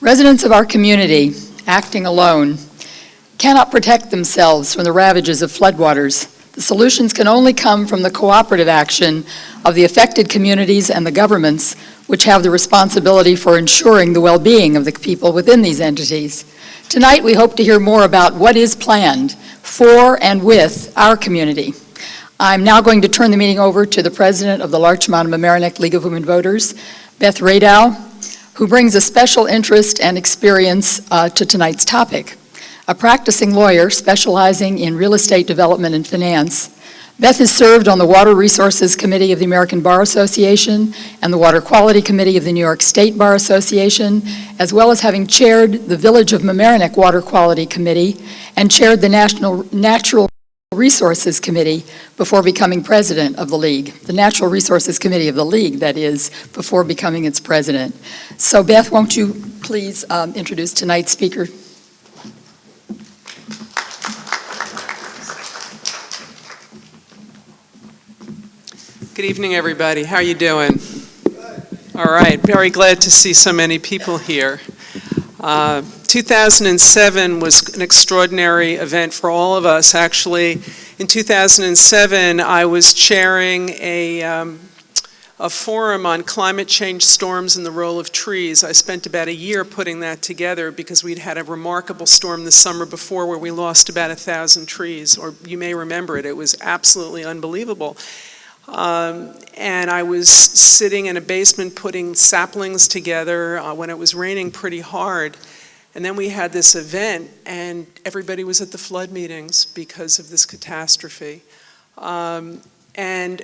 Residents of our community, acting alone, cannot protect themselves from the ravages of floodwaters. The solutions can only come from the cooperative action of the affected communities and the governments, which have the responsibility for ensuring the well-being of the people within these entities. Tonight, we hope to hear more about what is planned for and with our community. I'm now going to turn the meeting over to the president of the Larchmont Mamaroneck League of Women Voters, Beth Radow, who brings a special interest and experience to tonight's topic. A practicing lawyer specializing in real estate development and finance, Beth has served on the Water Resources Committee of the American Bar Association and the Water Quality Committee of the New York State Bar Association, as well as having chaired the Village of Mamaroneck Water Quality Committee and chaired the Natural Resources Committee before becoming president of the League. The Natural Resources Committee of the League, that is, before becoming its president. So Beth, won't you please introduce tonight's speaker? Good evening, everybody. How are you doing? All right. Very glad to see so many people here. 2007 was an extraordinary event for all of us. Actually, in 2007, I was chairing a forum on climate change, storms, and the role of trees. I spent about a year putting that together because we'd had a remarkable storm the summer before where we lost about 1,000 trees, or you may remember it. It was absolutely unbelievable. And I was sitting in a basement putting saplings together when it was raining pretty hard. And then we had this event, and everybody was at the flood meetings because of this catastrophe. And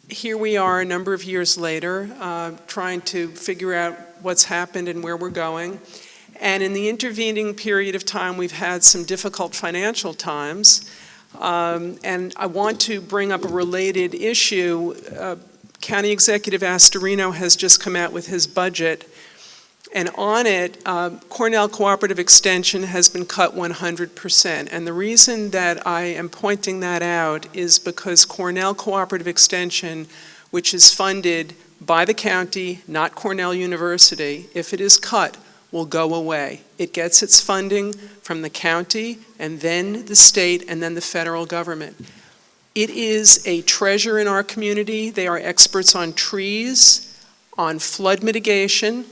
here we are a number of years later, trying to figure out what's happened and where we're going. And in the intervening period of time, we've had some difficult financial times. And I want to bring up a related issue. County Executive Astorino has just come out with his budget, and on it, Cornell Cooperative Extension has been cut 100%. And the reason that I am pointing that out is because Cornell Cooperative Extension, which is funded by the county, not Cornell University, if it is cut, will go away. It gets its funding from the county and then the state and then the federal government. It is a treasure in our community. They are experts on trees, on flood mitigation,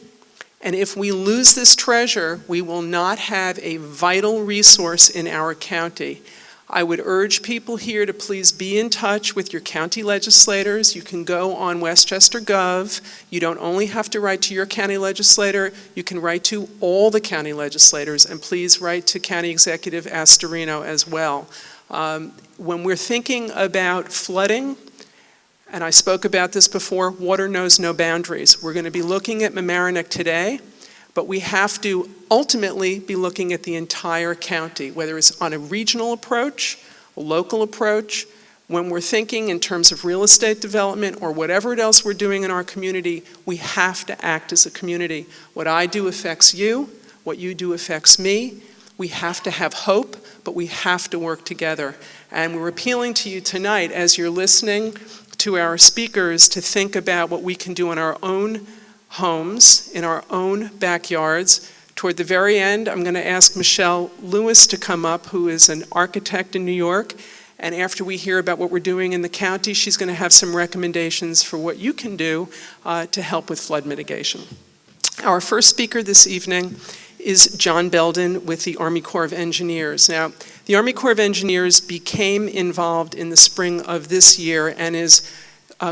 and if we lose this treasure, we will not have a vital resource in our county. I would urge people here to please be in touch with your county legislators. You can go on Westchester Gov. You don't only have to write to your county legislator, you can write to all the county legislators, and please write to County Executive Astorino as well. When we're thinking about flooding, and I spoke about this before, water knows no boundaries. We're going to be looking at Mamaroneck today, but we have to ultimately be looking at the entire county, whether it's on a regional approach, a local approach. When we're thinking in terms of real estate development or whatever else we're doing in our community, we have to act as a community. What I do affects you, what you do affects me. We have to have hope, but we have to work together. And we're appealing to you tonight as you're listening to our speakers to think about what we can do in our own homes, in our own backyards. Toward the very end, I'm going to ask Michelle Lewis to come up, who is an architect in New York. And after we hear about what we're doing in the county, she's going to have some recommendations for what you can do to help with flood mitigation. Our first speaker this evening is John Belden with the Army Corps of Engineers. Now, the Army Corps of Engineers became involved in the spring of this year and is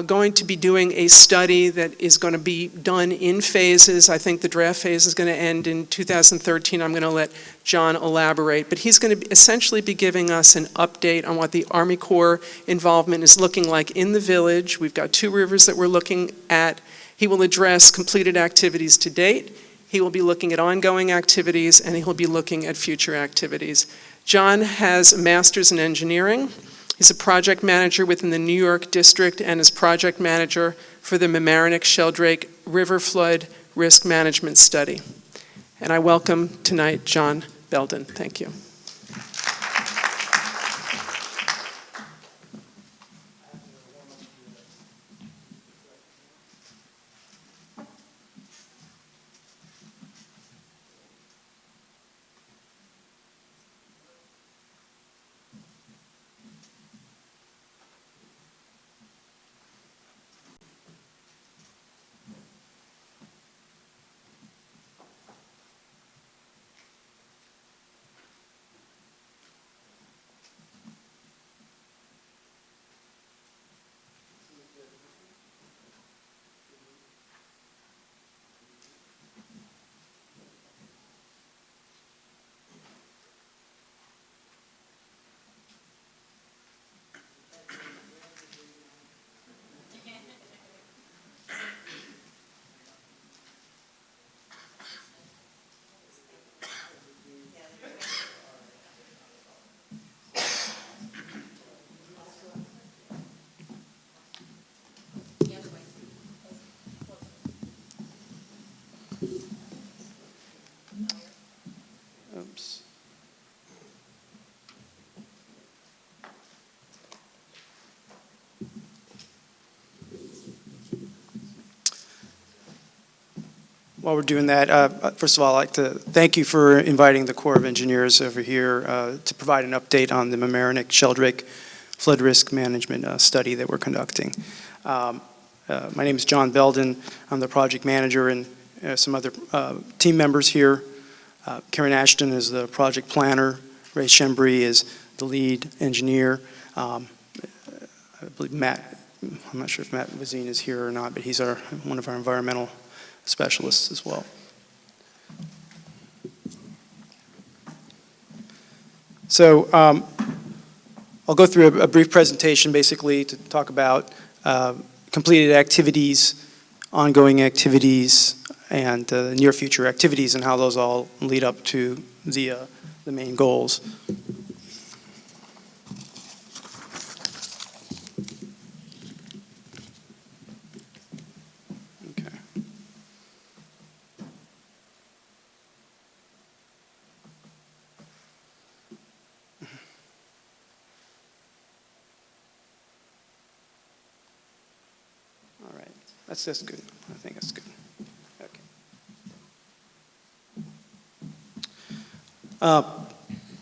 going to be doing a study that is going to be done in phases. I think the draft phase is going to end in 2013. I'm going to let John elaborate. But he's going to essentially be giving us an update on what the Army Corps involvement is looking like in the village. We've got 2 rivers that we're looking at. He will address completed activities to date. He will be looking at ongoing activities, and he'll be looking at future activities. John has a master's in engineering. He's a project manager within the New York district and is project manager for the Mamaroneck Sheldrake River Flood Risk Management Study. And I welcome tonight John Belden. Thank you. While we're doing that, first of all, I'd like to thank you for inviting the Corps of Engineers over here to provide an update on the Mamaroneck Sheldrake flood risk management study that we're conducting. My name is John Belden. I'm the project manager, and some other team members here. Karen Ashton is the project planner. Ray Shembri is the lead engineer. I believe Matt, I'm not sure if Matt Vazine is here or not, but he's one of our environmental specialists as well. So I'll go through a brief presentation basically to talk about completed activities, ongoing activities, and near future activities and how those all lead up to the main goals. That's good. I think that's good.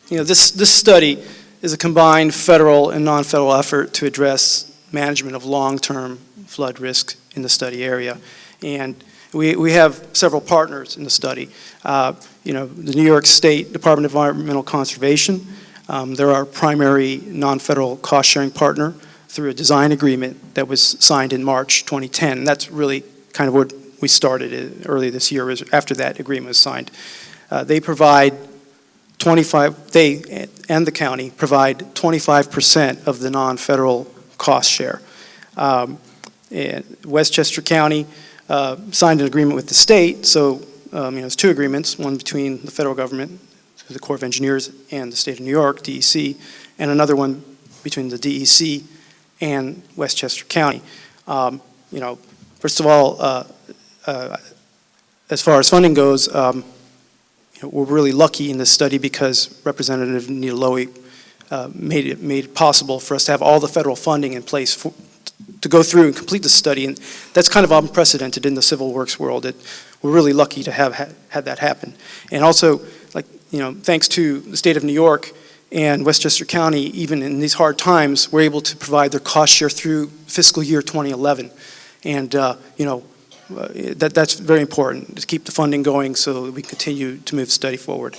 Okay. This study is a combined federal and non-federal effort to address management of long-term flood risk in the study area, and we have several partners in the study. The New York State Department of Environmental Conservation. They're our primary non-federal cost-sharing partner through a design agreement that was signed in March 2010. And that's really kind of what we started early this year, after that agreement was signed. They and the county provide 25% of the non-federal cost share. And Westchester County signed an agreement with the state, so it's two agreements, one between the federal government, the Corps of Engineers, and the state of New York, DEC, and another one between the DEC and Westchester County. First of all, as far as funding goes, we're really lucky in this study because Representative Nita Lowey made it possible for us to have all the federal funding in place to go through and complete the study, and that's kind of unprecedented in the civil works world. We're really lucky to have had that happen. And also, thanks to the state of New York and Westchester County, even in these hard times, we're able to provide their cost share through fiscal year 2011. And, that's very important to keep the funding going so that we continue to move the study forward.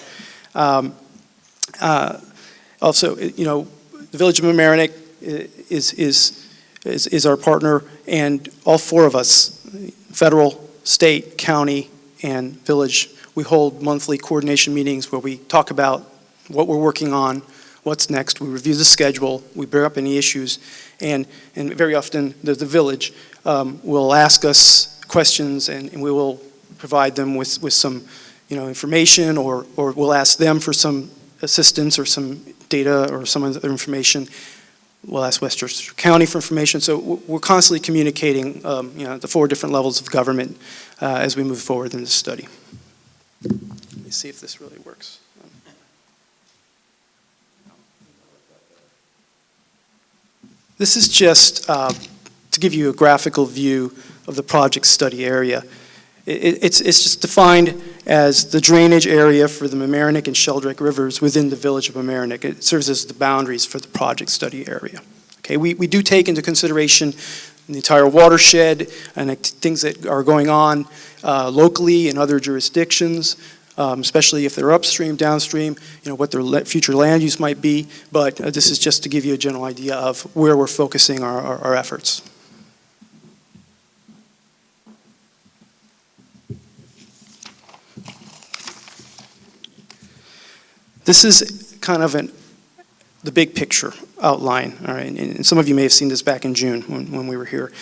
Also, the Village of Mamaroneck is our partner, and all four of us, federal, state, county, and village, we hold monthly coordination meetings where we talk about what we're working on, what's next. We review the schedule, we bring up any issues, and very often the village will ask us questions, and we will provide them with some information, or we'll ask them for some assistance or some data or some other information. We'll ask Westchester County for information. So we're constantly communicating the four different levels of government as we move forward in this study. Let me see if this really works. This is just to give you a graphical view of the project study area. It's just defined as the drainage area for the Mamaroneck and Sheldrake rivers within the Village of Mamaroneck. It serves as the boundaries for the project study area. Okay, we do take into consideration the entire watershed and things that are going on locally in other jurisdictions, especially if they're upstream, downstream, what their future land use might be. But this is just to give you a general idea of where we're focusing our efforts. This is kind of the big picture outline, all right? And some of you may have seen this back in June when we were here.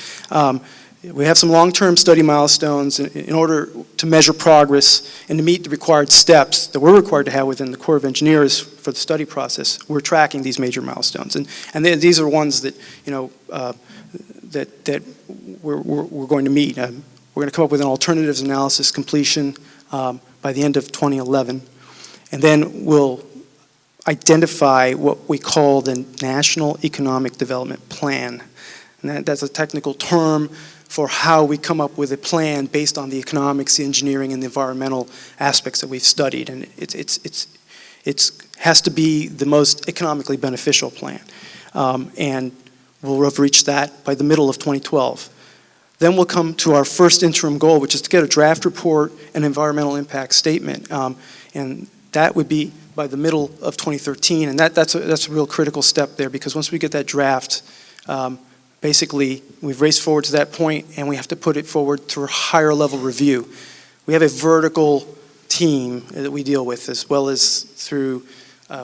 We have some long-term study milestones in order to measure progress and to meet the required steps that we're required to have within the Corps of Engineers for the study process. We're tracking these major milestones, and these are ones that that we're going to meet. We're going to come up with an alternatives analysis completion by the end of 2011. And then we'll identify what we call the National Economic Development Plan. And that's a technical term for how we come up with a plan based on the economics, the engineering, and the environmental aspects that we've studied. And it has to be the most economically beneficial plan. And we'll have reached that by the middle of 2012. Then we'll come to our first interim goal, which is to get a draft report and environmental impact statement. And that would be by the middle of 2013. And that's a real critical step there, because once we get that draft, basically we've raced forward to that point, and we have to put it forward to a higher level review. We have a vertical team that we deal with, as well as through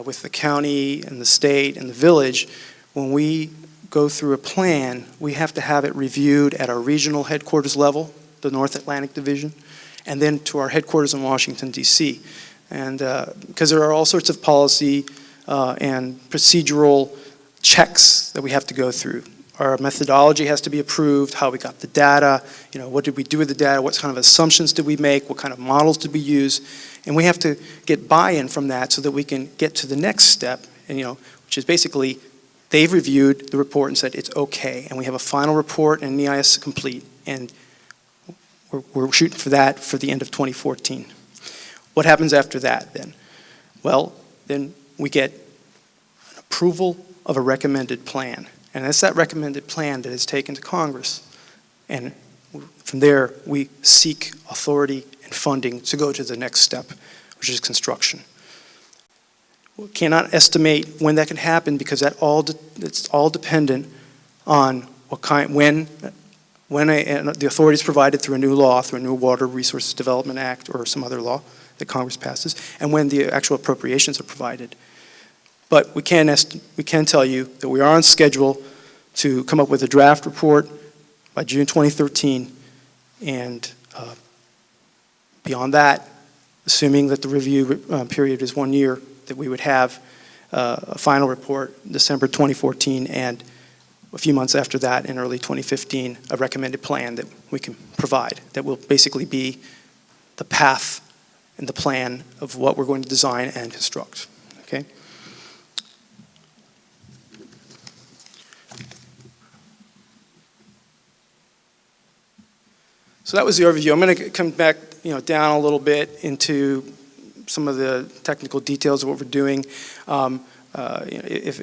with the county and the state and the village. When we go through a plan, we have to have it reviewed at our regional headquarters level, the North Atlantic Division, and then to our headquarters in Washington, D.C. And because there are all sorts of policy and procedural checks that we have to go through. Our methodology has to be approved, how we got the data, what did we do with the data, what kind of assumptions did we make, what kind of models did we use, and we have to get buy-in from that so that we can get to the next step, and which is basically they've reviewed the report and said it's okay, and we have a final report and an EIS complete, and we're shooting for that for the end of 2014. What happens after that then? Well, then we get an approval of a recommended plan. And it's that recommended plan that is taken to Congress. And from there, we seek authority and funding to go to the next step, which is construction. We cannot estimate when that can happen, because it's all dependent on when the authority is provided through a new law, through a new Water Resources Development Act or some other law that Congress passes, and when the actual appropriations are provided. But we can tell you that we are on schedule to come up with a draft report by June 2013, and beyond that, assuming that the review period is 1 year, that we would have a final report December 2014, and a few months after that, in early 2015, a recommended plan that we can provide that will basically be the path and the plan of what we're going to design and construct. Okay? So that was the overview. I'm going to come back, down a little bit into some of the technical details of what we're doing. If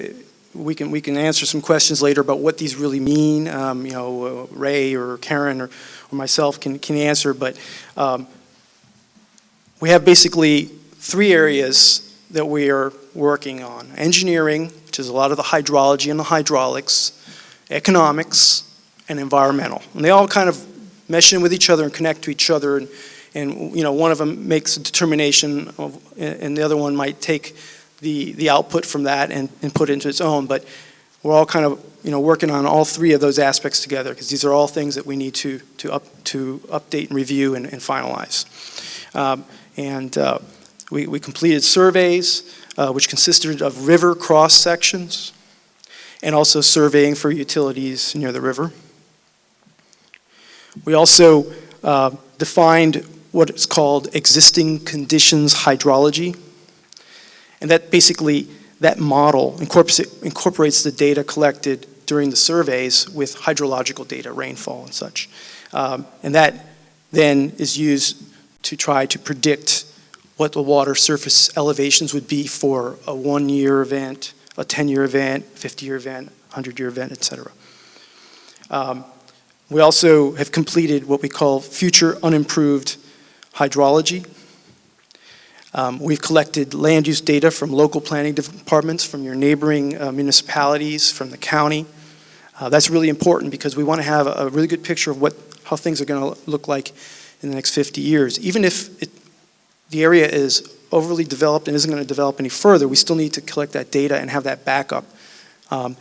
we can answer some questions later about what these really mean. Ray or Karen or myself can answer. But we have basically 3 areas that we are working on: engineering, which is a lot of the hydrology and the hydraulics; economics; and environmental. And they all kind of mesh in with each other and connect to each other, and one of them makes a determination and the other one might take the output from that and put it into its own. But we're all kind of working on all 3 of those aspects together, because these are all things that we need to update and review and finalize. We completed surveys which consisted of river cross sections and also surveying for utilities near the river. We also defined what is called existing conditions hydrology. And that basically, that model incorporates the data collected during the surveys with hydrological data, rainfall and such. And that then is used to try to predict what the water surface elevations would be for a 1-year event, a 10-year event, 50-year event, 100-year event, etc. We also have completed what we call future unimproved hydrology. We've collected land use data from local planning departments, from your neighboring municipalities, from the county. That's really important, because we want to have a really good picture of how things are going to look like in the next 50 years. Even if the area is overly developed and isn't going to develop any further, we still need to collect that data and have that backup. And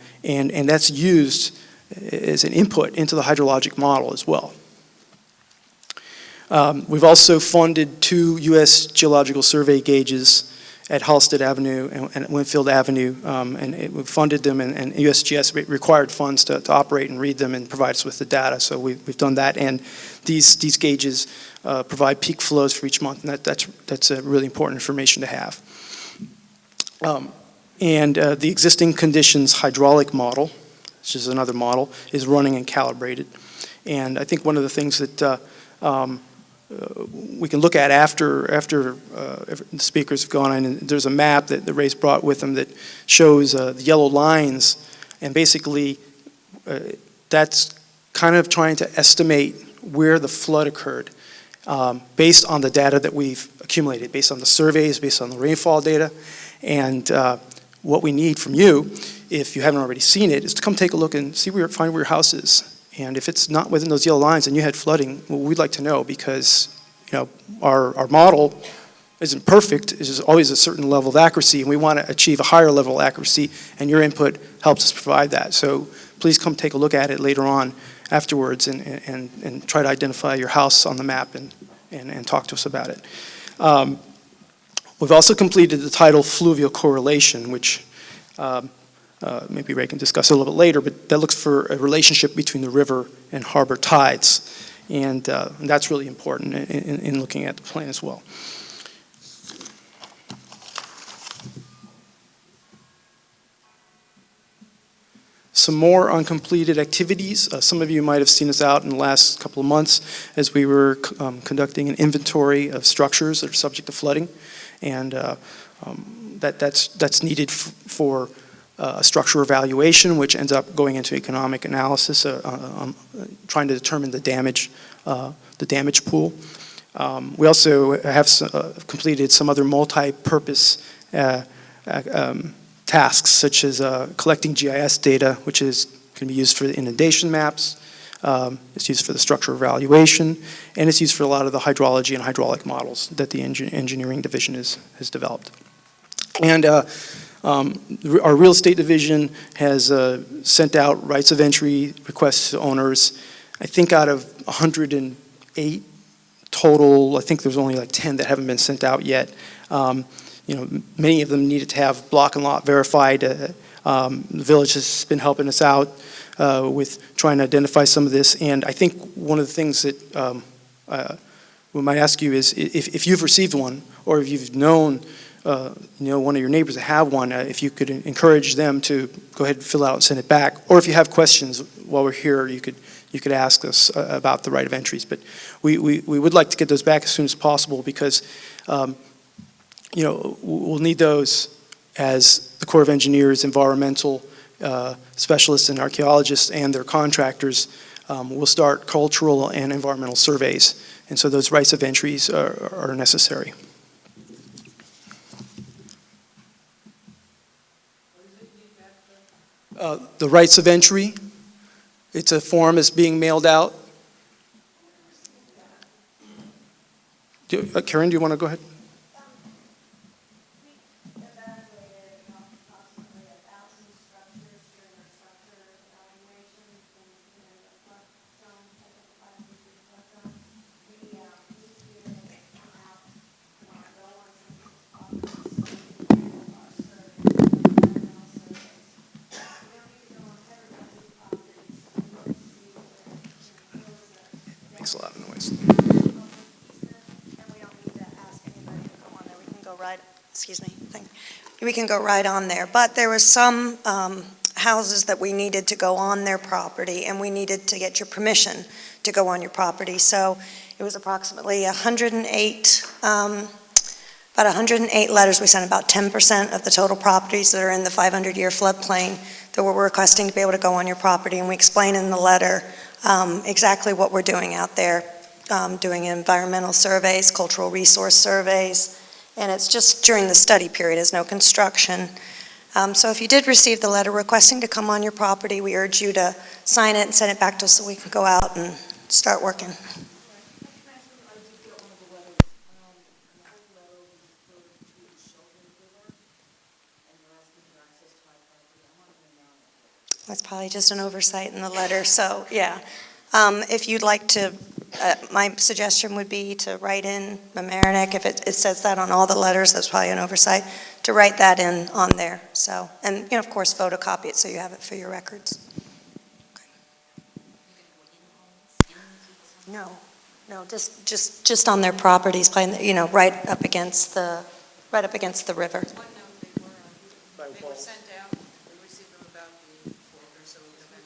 that's used as an input into the hydrologic model as well. We've also funded 2 U.S. Geological Survey gauges at Halstead Avenue and Winfield Avenue, and we funded them, and USGS required funds to operate and read them and provide us with the data, so we've done that. And these gauges provide peak flows for each month, and that's a really important information to have. The existing conditions hydraulic model, which is another model, is running and calibrated. And I think one of the things that we can look at after the speakers have gone in, and there's a map that Ray's brought with them that shows the yellow lines, and basically that's kind of trying to estimate where the flood occurred based on the data that we've accumulated, based on the surveys, based on the rainfall data. And what we need from you, if you haven't already seen it, is to come take a look and find where your house is. And if it's not within those yellow lines and you had flooding, well, we'd like to know, because our model isn't perfect. It's always a certain level of accuracy, and we want to achieve a higher level of accuracy, and your input helps us provide that. So please come take a look at it later on afterwards and try to identify your house on the map and talk to us about it. We've also completed the tidal fluvial correlation, which maybe Ray can discuss a little bit later, but that looks for a relationship between the river and harbor tides. And that's really important in looking at the plan as well. Some more uncompleted activities. Some of you might have seen us out in the last couple of months as we were conducting an inventory of structures that are subject to flooding. And that's needed for a structure evaluation, which ends up going into economic analysis, trying to determine the damage pool. We also have completed some other multi-purpose tasks, such as collecting GIS data, which can be used for the inundation maps. It's used for the structure evaluation, and it's used for a lot of the hydrology and hydraulic models that the engineering division has developed. And our real estate division has sent out rights of entry requests to owners. I think out of 108 total, I think there's only like 10 that haven't been sent out yet. Many of them needed to have block and lot verified. The village has been helping us out with trying to identify some of this. And I think one of the things that we might ask you is if you've received one, or if you've known one of your neighbors that have one, if you could encourage them to go ahead and fill out and send it back. Or if you have questions while we're here, you could ask us about the right of entries. But we would like to get those back as soon as possible, because we'll need those as the Corps of Engineers, environmental specialists and archaeologists and their contractors will start cultural and environmental surveys. And so those rights of entries are necessary. The rights of entry, it's a form that's being mailed out. Karen, do you want to go ahead? Makes a lot of noise. And we don't need to ask anybody to go on there. We can go right, excuse me, we can go right on there. But there was some houses that we needed to go on their property, and we needed to get your permission to go on your property. So it was approximately 108, about 108 letters. We sent about 10% of the total properties that are in the 500-year floodplain that we're requesting to be able to go on your property. And we explain in the letter exactly what we're doing out there, doing environmental surveys, cultural resource surveys, and it's just during the study period, there's no construction. So if you did receive the letter requesting to come on your property, we urge you to sign it and send it back to us so we can go out and start working. That's probably just an oversight in the letter, so yeah. If you'd like to, my suggestion would be to write in Mamaroneck. If it says that on all the letters, that's probably an oversight, to write that in on there. So, and of course, photocopy it so you have it for your records. Okay. No, just on their properties, right up against the river. They were sent out. We received them about the 4th or so of November.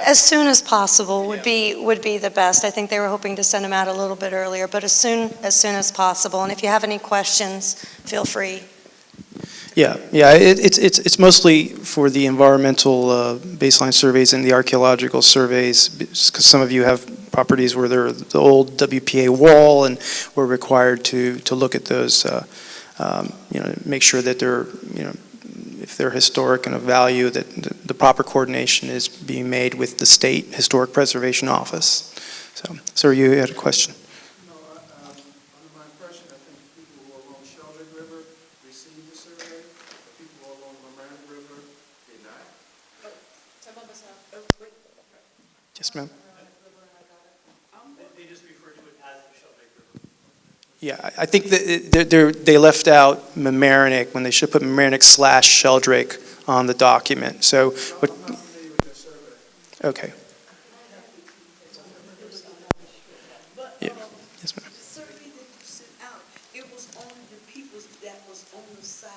As soon as possible would be the best. I think they were hoping to send them out a little bit earlier, but as soon as possible. And if you have any questions, feel free. Yeah, it's mostly for the environmental baseline surveys and the archaeological surveys, because some of you have properties where they're the old WPA wall, and we're required to look at those, make sure that they're, if they're historic and of value, that the proper coordination is being made with the State Historic Preservation Office. So, sir, you had a question? No, under my impression, I think people who are along Sheldrake River received the survey, the people who are along Mamaroneck River did not. Some of us have. Yes, ma'am. They just refer to it as the Sheldrake River. Yeah, I think that they left out Mamaroneck when they should put Mamaroneck/Sheldrake on the document. So, what? I'm not familiar with their survey. Okay. Yeah. Yes, ma'am. The survey that you sent out, it was only the peoples that was on the side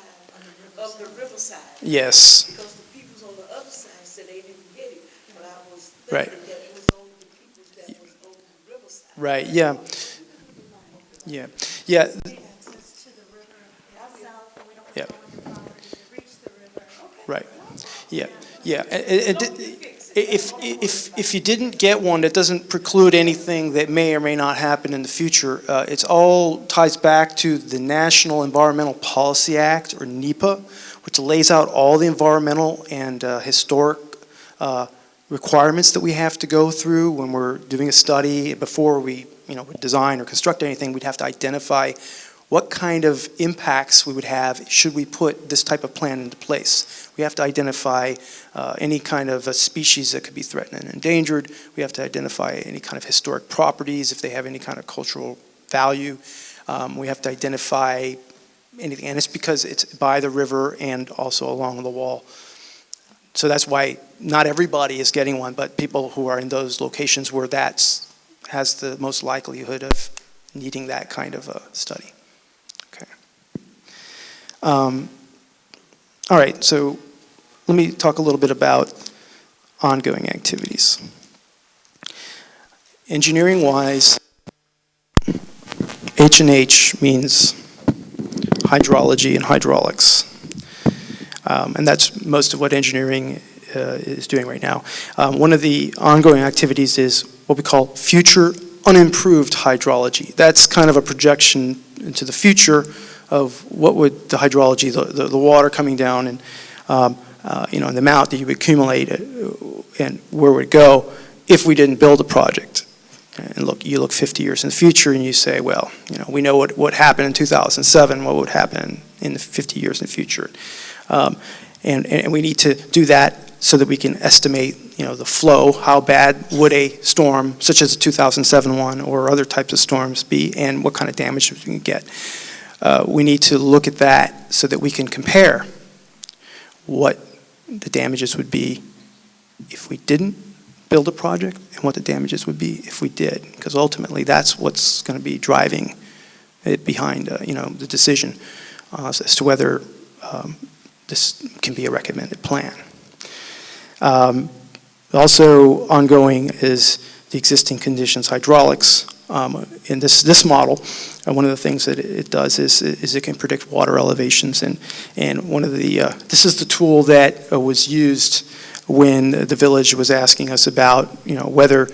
of the riverside. Yes. Because the peoples on the other side said they didn't get it, but I was Right. thinking that it was only the peoples that was on the riverside. Right. Yeah. Yeah. Yeah. Access to the river itself, and we don't Yeah. go on the property to reach the river. Right. Yeah. Yeah. If you didn't get one, that doesn't preclude anything that may or may not happen in the future. It's all ties back to the National Environmental Policy Act, or NEPA, which lays out all the environmental and historic requirements that we have to go through when we're doing a study. Before we design or construct anything, we'd have to identify what kind of impacts we would have should we put this type of plan into place. We have to identify any kind of a species that could be threatened and endangered. We have to identify any kind of historic properties if they have any kind of cultural value. We have to identify anything, and it's because it's by the river and also along the wall. So that's why not everybody is getting one, but people who are in those locations where that has the most likelihood of needing that kind of a study. Okay. All right, so let me talk a little bit about ongoing activities. Engineering-wise, H&H means hydrology and hydraulics. And that's most of what engineering is doing right now. One of the ongoing activities is what we call future unimproved hydrology. That's kind of a projection into the future of what would the hydrology, the water coming down and and the amount that you would accumulate and where it would go if we didn't build a project. And you look 50 years in the future and you say, well, we know what happened in 2007, what would happen in the 50 years in the future. And we need to do that so that we can estimate, the flow, how bad would a storm, such as the 2007 one or other types of storms be, and what kind of damage we can get. We need to look at that so that we can compare what the damages would be if we didn't build a project and what the damages would be if we did, because ultimately that's what's going to be driving it behind, the decision as to whether this can be a recommended plan. Also ongoing is the existing conditions hydraulics. In this model, one of the things that it does is it can predict water elevations, and one of the this is the tool that was used when the village was asking us about whether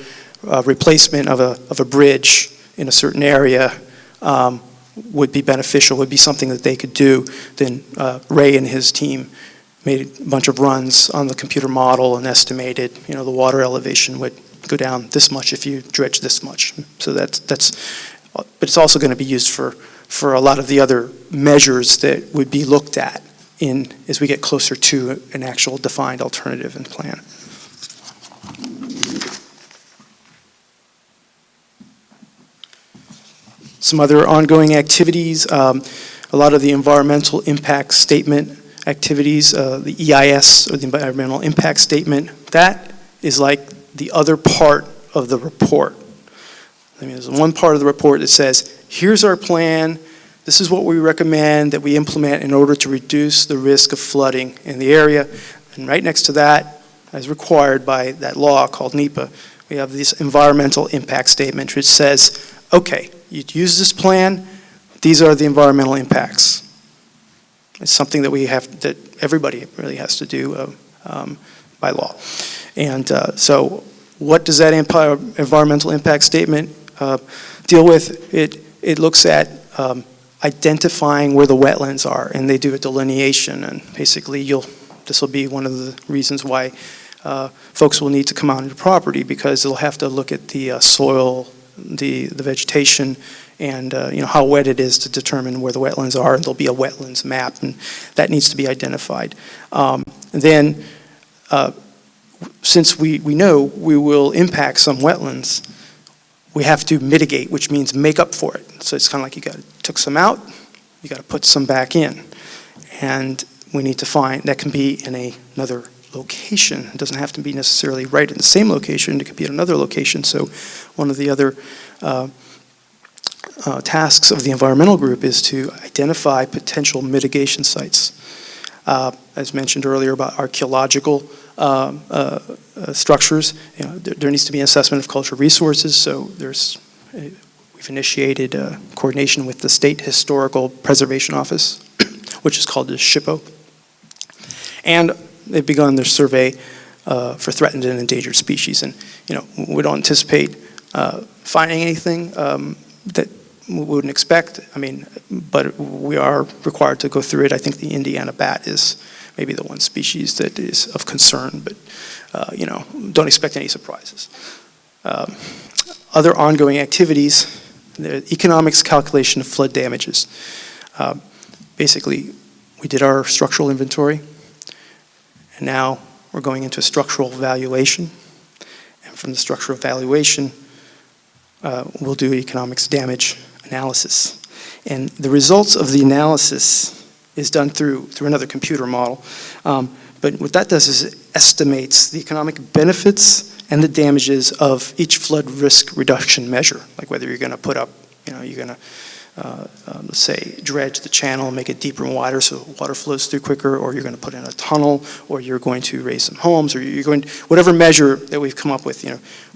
replacement of a bridge in a certain area would be beneficial, would be something that they could do. Then Ray and his team made a bunch of runs on the computer model and estimated, the water elevation would go down this much if you dredge this much. So but it's also going to be used for a lot of the other measures that would be looked at as we get closer to an actual defined alternative and plan. Some other ongoing activities, a lot of the environmental impact statement activities, the EIS, or the environmental impact statement, that is like the other part of the report. I mean, there's one part of the report that says, here's our plan, this is what we recommend that we implement in order to reduce the risk of flooding in the area. And right next to that, as required by that law called NEPA, we have this environmental impact statement which says, okay, you use this plan, these are the environmental impacts. It's something that everybody really has to do by law. And so what does that environmental impact statement deal with? It looks at identifying where the wetlands are, and they do a delineation, and basically this will be one of the reasons why folks will need to come out on your property, because they'll have to look at the soil, the vegetation, and how wet it is to determine where the wetlands are, and there'll be a wetlands map, and that needs to be identified. Then, since we know we will impact some wetlands, we have to mitigate, which means make up for it. So it's kind of like took some out, you got to put some back in, and we need to find that can be in another location. It doesn't have to be necessarily right in the same location. It could be at another location. So one of the other tasks of the environmental group is to identify potential mitigation sites. As mentioned earlier about archaeological structures, there needs to be an assessment of cultural resources. So we've initiated coordination with the State Historical Preservation Office, which is called the SHPO, and they've begun their survey for threatened and endangered species. And we don't anticipate finding anything that we wouldn't expect. But we are required to go through it. I think the Indiana bat is maybe the one species that is of concern, but don't expect any surprises. Other ongoing activities, the economics calculation of flood damages. Basically, we did our structural inventory, and now we're going into a structural evaluation. And from the structural evaluation, we'll do economics damage analysis. And the results of the analysis is done through another computer model. But what that does is it estimates the economic benefits and the damages of each flood risk reduction measure, like whether you're going to put up, you're going to, let's say, dredge the channel and make it deeper and wider so water flows through quicker, or you're going to put in a tunnel, or you're going to raise some homes, or you're going to, whatever measure that we've come up with,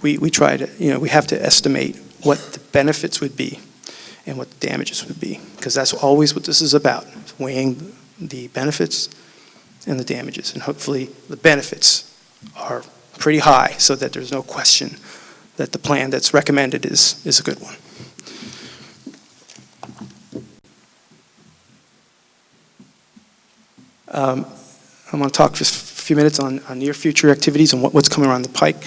we try to, we have to estimate what the benefits would be and what the damages would be, because that's always what this is about, weighing the benefits and the damages, and hopefully the benefits are pretty high so that there's no question that the plan that's recommended is a good one. I'm going to talk just a few minutes on near future activities and what's coming around the pike.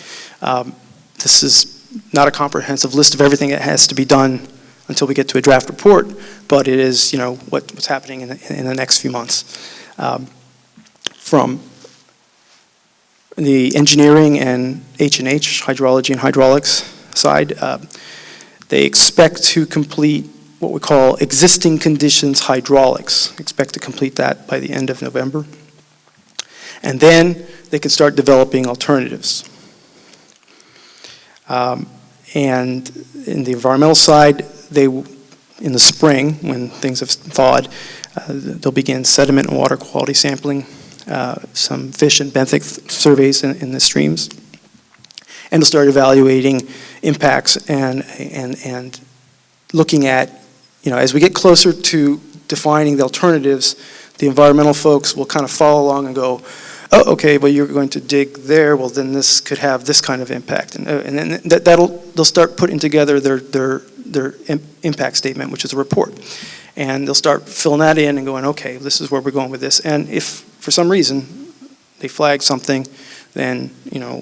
This is not a comprehensive list of everything that has to be done until we get to a draft report, but it is what's happening in the next few months. From the engineering and H&H, hydrology and hydraulics side, they expect to complete what we call existing conditions hydraulics. Expect to complete that by the end of November. And then they can start developing alternatives. And in the environmental side, in the spring, when things have thawed, they'll begin sediment and water quality sampling, some fish and benthic surveys in the streams, and they'll start evaluating impacts and looking at, as we get closer to defining the alternatives, the environmental folks will kind of follow along and go, oh, okay, well, you're going to dig there, well, then this could have this kind of impact. And then they'll start putting together their impact statement, which is a report. And they'll start filling that in and going, okay, this is where we're going with this. And if for some reason they flag something, then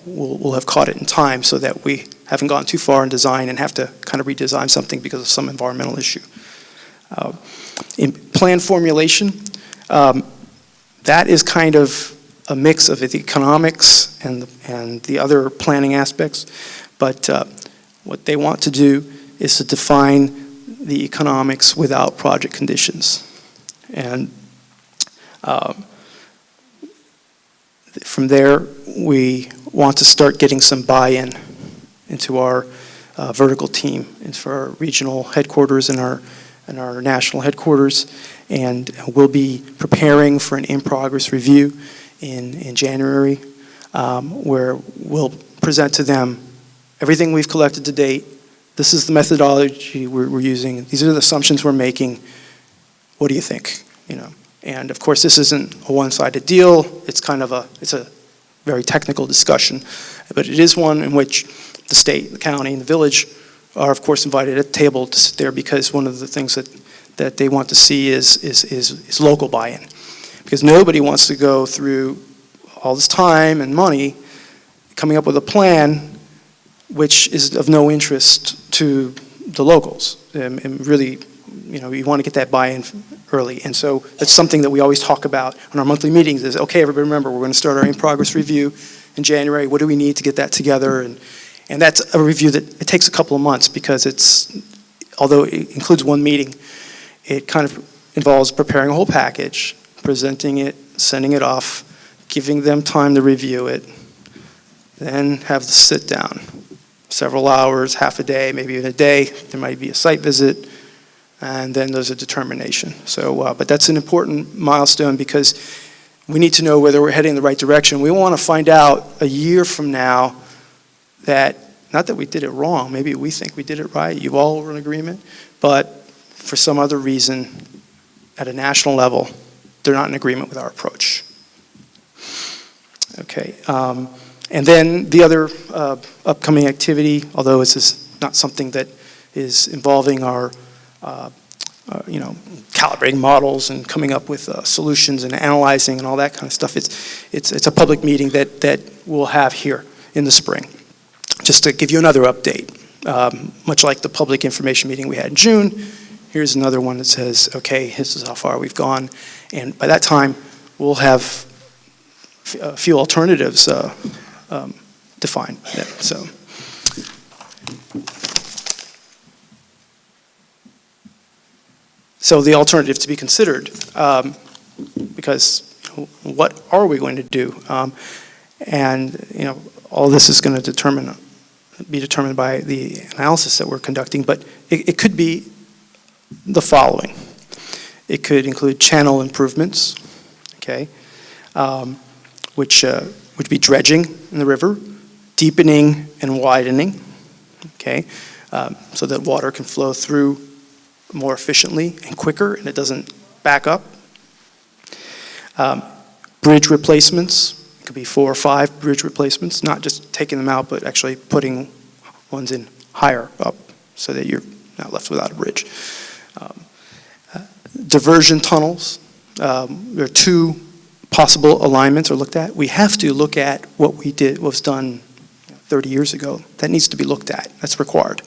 we'll have caught it in time so that we haven't gone too far in design and have to kind of redesign something because of some environmental issue. In plan formulation, that is kind of a mix of the economics and the other planning aspects. But what they want to do is to define the economics without project conditions. And from there, we want to start getting some buy-in into our vertical team, into our regional headquarters and our national headquarters. And we'll be preparing for an in-progress review in January where we'll present to them everything we've collected to date. This is the methodology we're using. These are the assumptions we're making. What do you think? And of course, this isn't a one-sided deal. It's it's a very technical discussion, but it is one in which the state, the county, and the village are, of course, invited at the table to sit there, because one of the things that they want to see is local buy-in. Because nobody wants to go through all this time and money coming up with a plan which is of no interest to the locals. And really, you want to get that buy-in early. And so that's something that we always talk about on our monthly meetings is, okay, everybody remember, we're going to start our in-progress review in January. What do we need to get that together? And that's a review that it takes a couple of months, because although it includes one meeting, it kind of involves preparing a whole package, presenting it, sending it off, giving them time to review it, then have the sit down. Several hours, half a day, maybe even a day. There might be a site visit, and then there's a determination. So, but that's an important milestone, because we need to know whether we're heading in the right direction. We want to find out a year from now that, not that we did it wrong, maybe we think we did it right, you all were in agreement, but for some other reason, at a national level, they're not in agreement with our approach. Okay, and then the other upcoming activity, although this is not something that is involving our calibrating models and coming up with solutions and analyzing and all that kind of stuff. It's a public meeting that we'll have here in the spring. Just to give you another update, much like the public information meeting we had in June, here's another one that says, okay, this is how far we've gone. And by that time, we'll have a few alternatives defined. So the alternative to be considered, because what are we going to do? And all this is going to be determined by the analysis that we're conducting, but it could be the following. It could include channel improvements, okay, which would be dredging in the river, deepening and widening, okay, so that water can flow through more efficiently and quicker, and it doesn't back up. Bridge replacements. It could be 4 or 5 bridge replacements, not just taking them out, but actually putting ones in higher up so that you're not left without a bridge. Diversion tunnels. There are 2 possible alignments are looked at. We have to look at what was done 30 years ago. That needs to be looked at. That's required.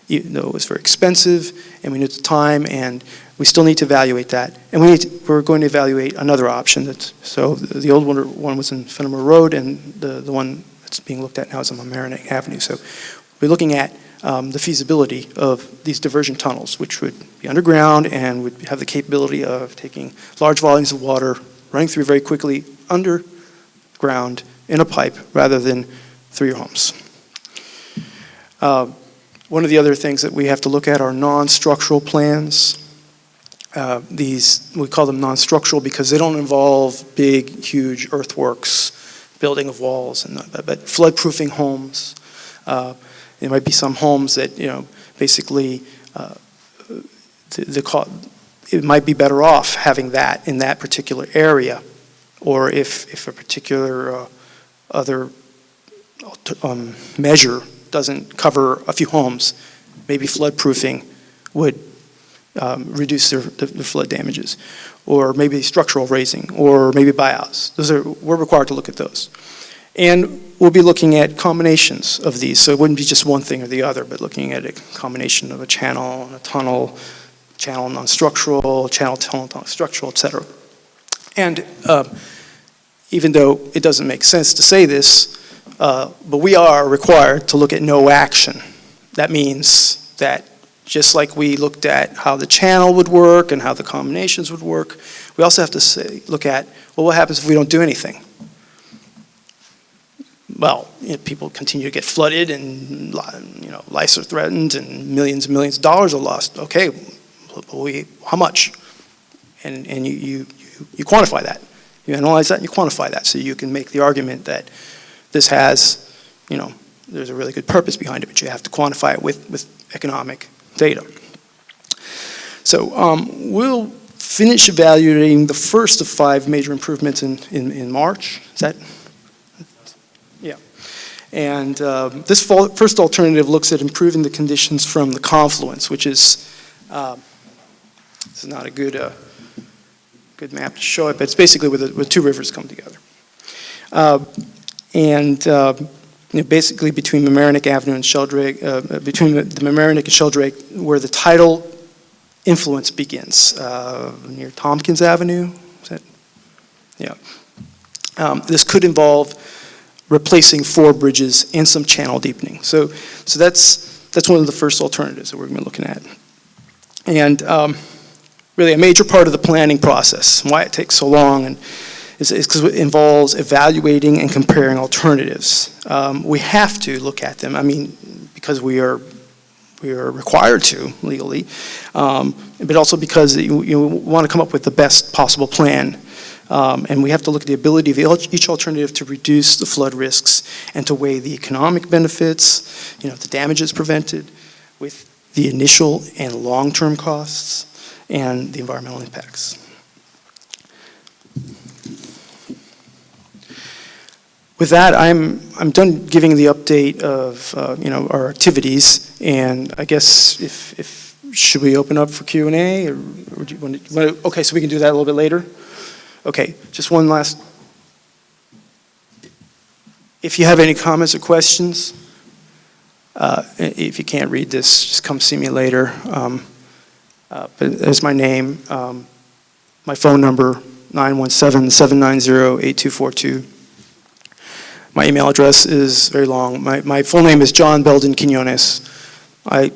Even though it was very expensive, and we need the time, and we still need to evaluate that. And we're going to evaluate another option. So the old one was in Fenimore Road, and the one that's being looked at now is on Mamaroneck Avenue. So we're looking at the feasibility of these diversion tunnels, which would be underground and would have the capability of taking large volumes of water, running through very quickly underground in a pipe rather than through your homes. One of the other things that we have to look at are non-structural plans. We call them non-structural because they don't involve big, huge earthworks, building of walls, but flood-proofing homes. There might be some homes that, basically, it might be better off having that in that particular area, or if a particular other measure doesn't cover a few homes, maybe flood-proofing would reduce the flood damages, or maybe structural raising, or maybe buyouts. We're required to look at those. And we'll be looking at combinations of these, so it wouldn't be just one thing or the other, but looking at a combination of a channel and a tunnel, channel non-structural, channel non-structural, et cetera. And even though it doesn't make sense to say this, but we are required to look at no action. That means that just like we looked at how the channel would work and how the combinations would work, we also have to look at, well, what happens if we don't do anything? Well, people continue to get flooded, and lives are threatened, and millions of dollars are lost. Okay, how much? And you quantify that. You analyze that and you quantify that, so you can make the argument that this has, there's a really good purpose behind it, but you have to quantify it with economic data. So we'll finish evaluating the first of 5 major improvements in March. Is that? Yeah. And this first alternative looks at improving the conditions from the confluence, which is, this is not a good map to show it, but it's basically where 2 rivers come together. Basically between Mamaroneck Avenue and Sheldrake, between the Mamaroneck and Sheldrake, where the tidal influence begins, near Tompkins Avenue. Is that? Yeah. This could involve replacing 4 bridges and some channel deepening. So that's one of the first alternatives that we're going to be looking at. And really a major part of the planning process, and why it takes so long, and is because it involves evaluating and comparing alternatives. We have to look at them, because we are required to legally, but also because you want to come up with the best possible plan. And we have to look at the ability of each alternative to reduce the flood risks and to weigh the economic benefits, the damages prevented, with the initial and long-term costs and the environmental impacts. With that, I'm done giving the update of our activities, and I guess if should we open up for Q&A, or would you want to? Okay, so we can do that a little bit later. Okay, just one last. If you have any comments or questions, if you can't read this, just come see me later. But there's my name, my phone number, 917-790-8242. My email address is very long. My full name is John Belden Quinones. I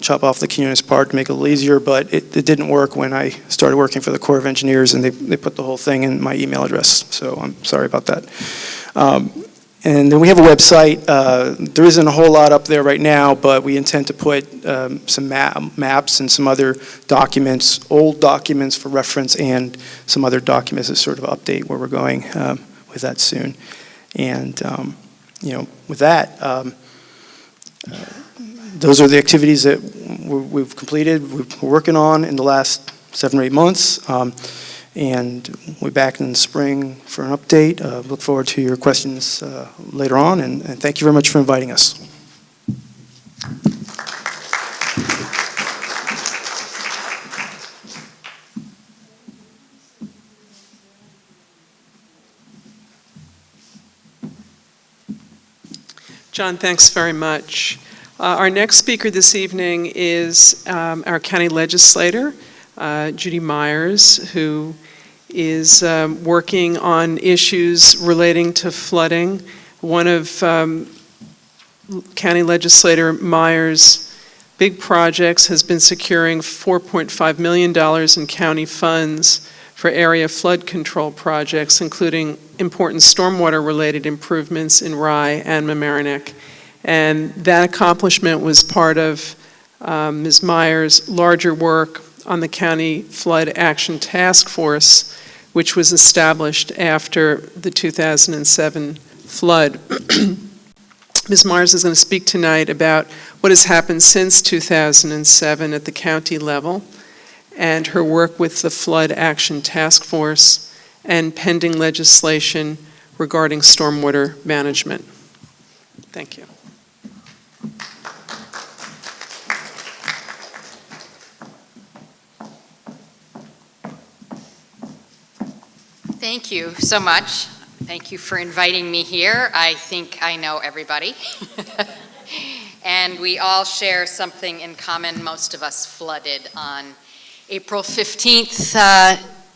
chop off the Quinones part to make it a little easier, but it didn't work when I started working for the Corps of Engineers, and they put the whole thing in my email address, so I'm sorry about that. And then we have a website. There isn't a whole lot up there right now, but we intend to put some maps and some other documents, old documents for reference, and some other documents to sort of update where we're going with that soon. And with that, those are the activities that we've completed, we're working on in the last 7 or 8 months. And we'll be back in the spring for an update. Look forward to your questions later on, and thank you very much for inviting us. John, thanks very much. Our next speaker this evening is our county legislator, Judy Myers, who is working on issues relating to flooding. One of County Legislator Myers' big projects has been securing $4.5 million in county funds for area flood control projects, including important stormwater-related improvements in Rye and Mamaroneck. And that accomplishment was part of Ms. Myers' larger work on the County Flood Action Task Force, which was established after the 2007 flood. Ms. Myers is going to speak tonight about what has happened since 2007 at the county level, and her work with the Flood Action Task Force and pending legislation regarding stormwater management. Thank you. Thank you so much. Thank you for inviting me here. I think I know everybody. And we all share something in common. Most of us flooded on April 15th,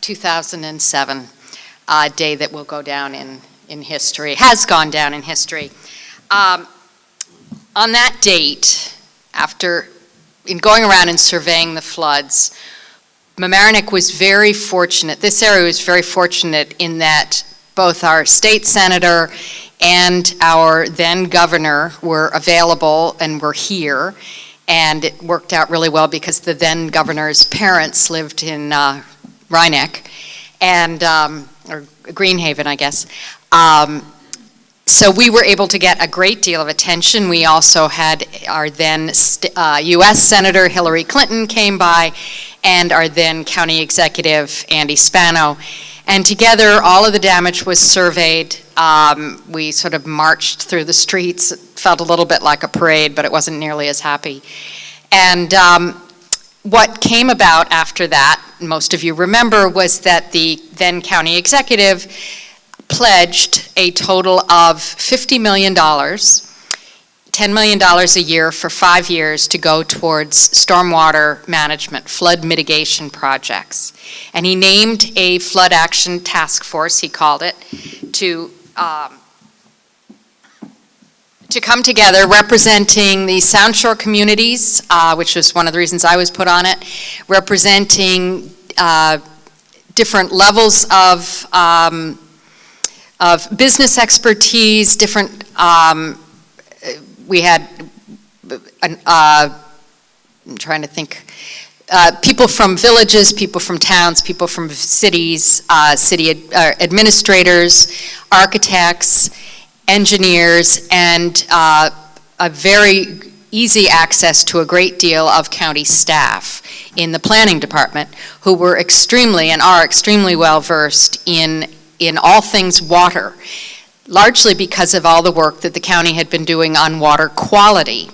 2007, a day that will go down in history, has gone down in history. On that date, in going around and surveying the floods, Mamaroneck was very fortunate, this area was very fortunate in that both our state senator and our then governor were available and were here, and it worked out really well because the then governor's parents lived in Rhinebeck, and or Greenhaven, I guess. So we were able to get a great deal of attention. We also had our then U.S. Senator Hillary Clinton came by, and our then county executive, Andy Spano. And together, all of the damage was surveyed. We sort of marched through the streets. It felt a little bit like a parade, but it wasn't nearly as happy. And what came about after that, most of you remember, was that the then county executive pledged a total of $50 million, $10 million a year for 5 years to go towards stormwater management, flood mitigation projects. And he named a flood action task force, he called it, to come together representing the Sound Shore communities, which was one of the reasons I was put on it, representing different levels of business expertise, different, we had, I'm trying to think, people from villages, people from towns, people from cities, city administrators, architects, engineers, and a very easy access to a great deal of county staff in the planning department who were extremely and are extremely well versed in all things water, largely because of all the work that the county had been doing on water quality.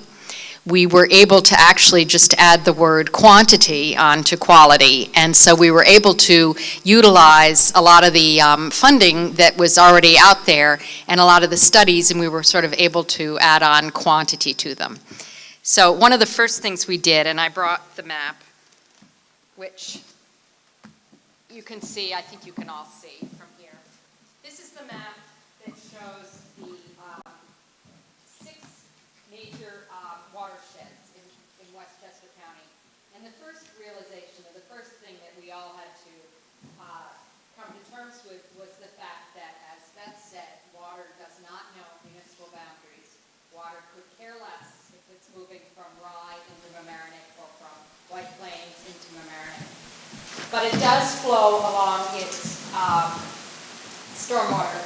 We were able to actually just add the word quantity onto quality, and so we were able to utilize a lot of the funding that was already out there and a lot of the studies, and we were sort of able to add on quantity to them. So one of the first things we did, and I brought the map, which you can see, I think you can all see from here. This is the map that shows the 6 major watersheds in Westchester County. And the first realization, or the first thing that we all had to come to terms with was the fact that, as Beth said, water does not know municipal boundaries. Water could care less if it's moving from Rye into Mamaroneck or from White Plains into Mamaroneck. But it does flow along its stormwater,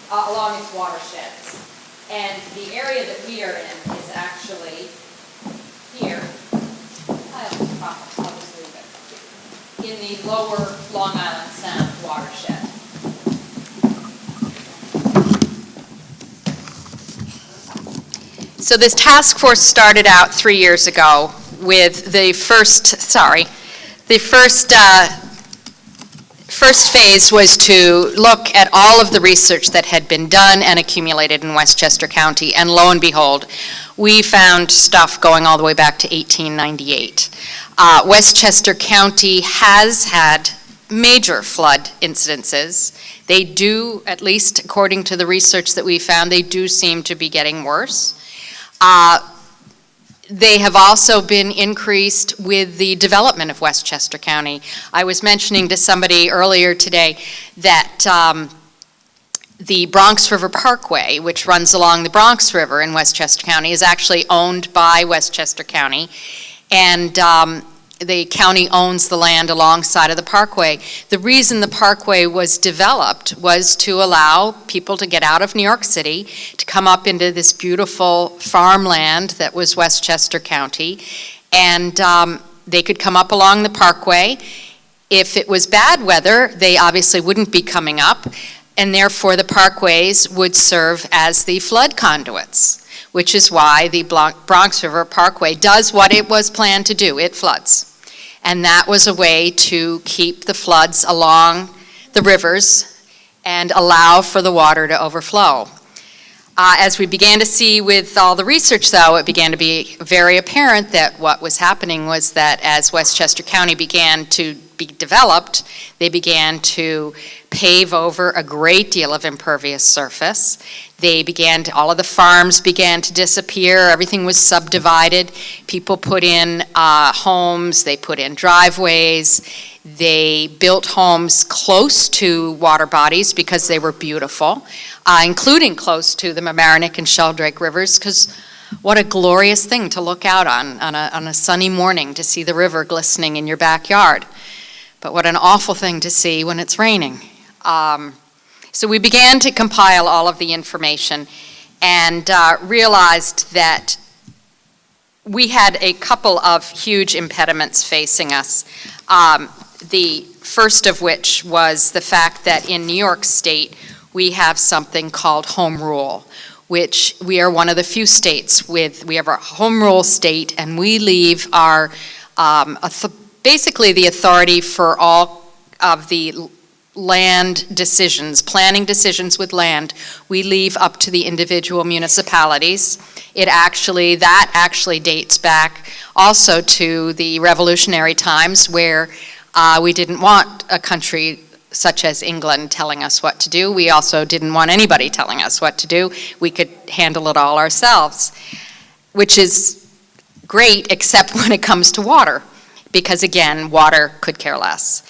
along its watersheds. And the area that we are in is actually here. I'll just leave it. In the lower Long Island Sound watershed. So this task force started out 3 years ago with the first phase was to look at all of the research that had been done and accumulated in Westchester County, and lo and behold, we found stuff going all the way back to 1898. Westchester County has had major flood incidences. They do, at least according to the research that we found, they do seem to be getting worse. They have also been increased with the development of Westchester County. I was mentioning to somebody earlier today that the Bronx River Parkway, which runs along the Bronx River in Westchester County, is actually owned by Westchester County, and the county owns the land alongside of the parkway. The reason the parkway was developed was to allow people to get out of New York City, to come up into this beautiful farmland that was Westchester County, and they could come up along the parkway. If it was bad weather, they obviously wouldn't be coming up, and therefore the parkways would serve as the flood conduits, which is why the Bronx River Parkway does what it was planned to do. It floods. And that was a way to keep the floods along the rivers and allow for the water to overflow. As we began to see with all the research, though, it began to be very apparent that what was happening was that as Westchester County began to be developed, they began to pave over a great deal of impervious surface. All of the farms began to disappear. Everything was subdivided. People put in homes. They put in driveways. They built homes close to water bodies because they were beautiful, including close to the Mamaroneck and Sheldrake rivers, because what a glorious thing to look out on a sunny morning, to see the river glistening in your backyard. But what an awful thing to see when it's raining. So we began to compile all of the information and realized that we had a couple of huge impediments facing us. The first of which was the fact that in New York State, we have something called home rule, which we are one of the few states we have a home rule state, and we leave our, basically the authority for all of the land decisions, planning decisions with land, we leave up to the individual municipalities. That actually dates back also to the revolutionary times where we didn't want a country such as England telling us what to do. We also didn't want anybody telling us what to do. We could handle it all ourselves, which is great except when it comes to water, because again, water could care less.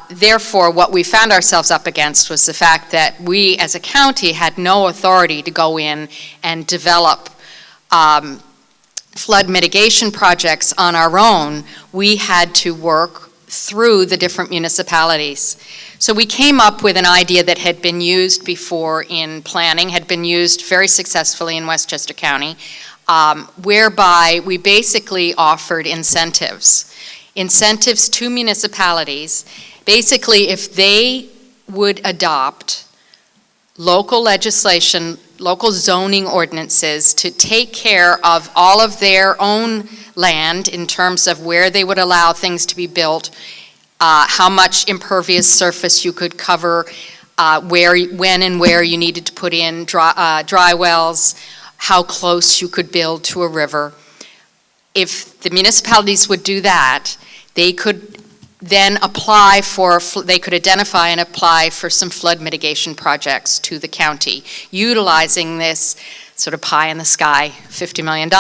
Therefore, what we found ourselves up against was the fact that we as a county had no authority to go in and develop flood mitigation projects on our own. We had to work through the different municipalities. So we came up with an idea that had been used before in planning, had been used very successfully in Westchester County, whereby we basically offered incentives to municipalities. Basically, if they would adopt local legislation, local zoning ordinances to take care of all of their own land in terms of where they would allow things to be built, how much impervious surface you could cover, when and where you needed to put in dry wells, how close you could build to a river. If the municipalities would do that, they could then they could identify and apply for some flood mitigation projects to the county, utilizing this sort of pie in the sky, $50 million,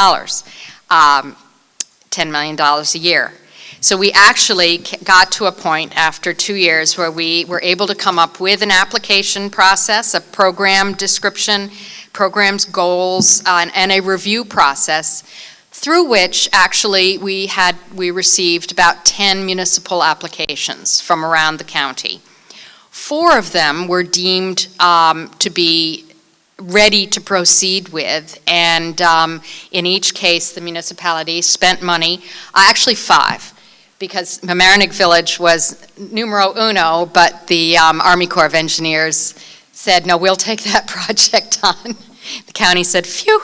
$10 million a year. So we actually got to a point after 2 years where we were able to come up with an application process, a program description, programs, goals, and a review process through which actually we received about 10 municipal applications from around the county. 4 of them were deemed to be ready to proceed with, and in each case the municipality spent money, actually 5, because Mamaroneck Village was numero uno, but the Army Corps of Engineers said, no, we'll take that project on. The county said, phew.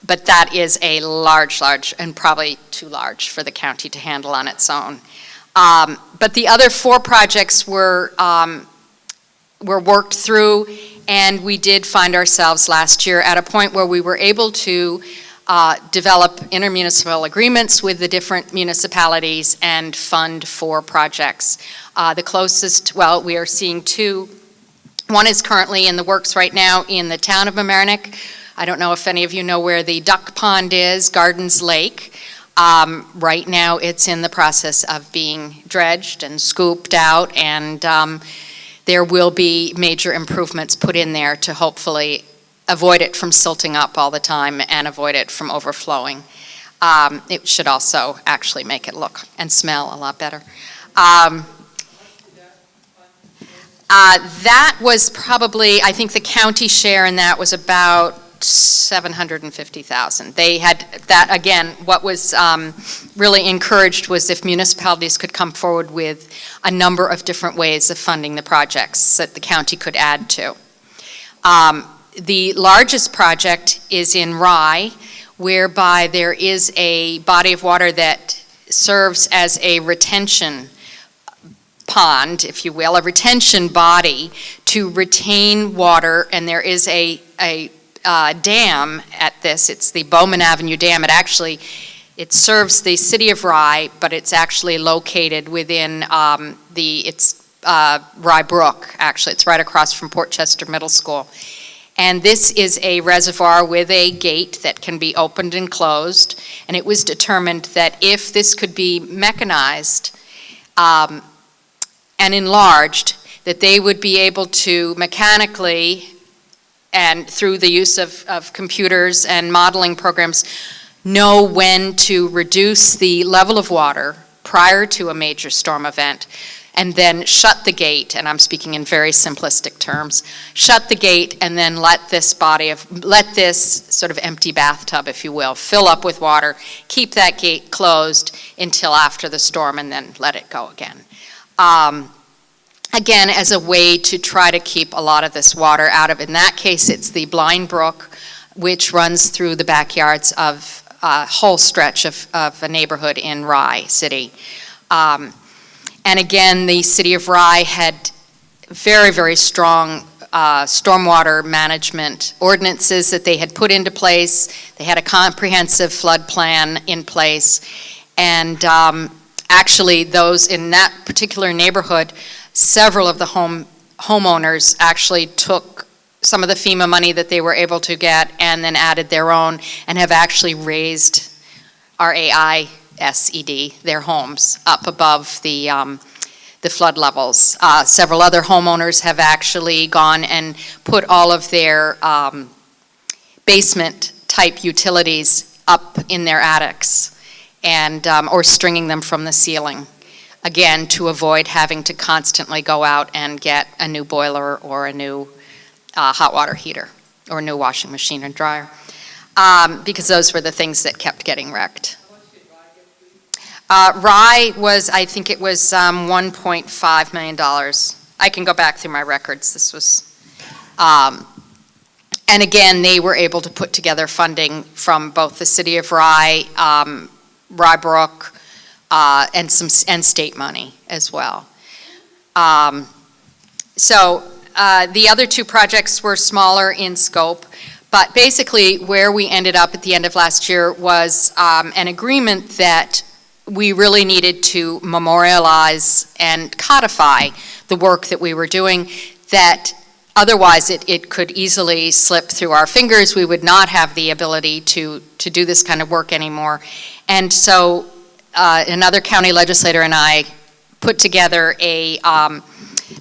But that is a large, and probably too large for the county to handle on its own. But the other 4 projects were worked through, and we did find ourselves last year at a point where we were able to develop intermunicipal agreements with the different municipalities and fund 4 projects. The closest, well, we are seeing 2. One is currently in the works right now in the town of Mamaroneck. I don't know if any of you know where the duck pond is, Gardens Lake. Right now it's in the process of being dredged and scooped out, and there will be major improvements put in there to hopefully avoid it from silting up all the time and avoid it from overflowing. It should also actually make it look and smell a lot better. That was probably, I think the county share in that was about $750,000. They had that, again, what was really encouraged was if municipalities could come forward with a number of different ways of funding the projects that the county could add to. The largest project is in Rye, whereby there is a body of water that serves as a retention pond, if you will, a retention body to retain water, and there is a dam at this. It's the Bowman Avenue Dam. It serves the city of Rye, but it's actually located within Rye Brook, actually. It's right across from Portchester Middle School. And this is a reservoir with a gate that can be opened and closed, and it was determined that if this could be mechanized and enlarged, that they would be able to mechanically and through the use of computers and modeling programs, know when to reduce the level of water prior to a major storm event, and then shut the gate, and I'm speaking in very simplistic terms, shut the gate and then let this sort of empty bathtub, if you will, fill up with water, keep that gate closed until after the storm, and then let it go again. Again, as a way to try to keep a lot of this water out of, in that case, it's the Blind Brook, which runs through the backyards of a whole stretch of a neighborhood in Rye City. And again, the city of Rye had very, very strong stormwater management ordinances that they had put into place. They had a comprehensive flood plan in place. And actually, those in that particular neighborhood, several of the homeowners actually took some of the FEMA money that they were able to get and then added their own, and have actually raised RAISED, their homes, up above the flood levels. Several other homeowners have actually gone and put all of their basement-type utilities up in their attics, and or stringing them from the ceiling, again, to avoid having to constantly go out and get a new boiler or a new hot water heater or a new washing machine and dryer, because those were the things that kept getting wrecked. Rye was, I think it was $1.5 million. I can go back through my records. This was, and again, they were able to put together funding from both the city of Rye, Rybrook, and state money as well. So the other two projects were smaller in scope, but basically where we ended up at the end of last year was an agreement that we really needed to memorialize and codify the work that we were doing, that otherwise it could easily slip through our fingers. We would not have the ability to do this kind of work anymore. And so another county legislator and I put together a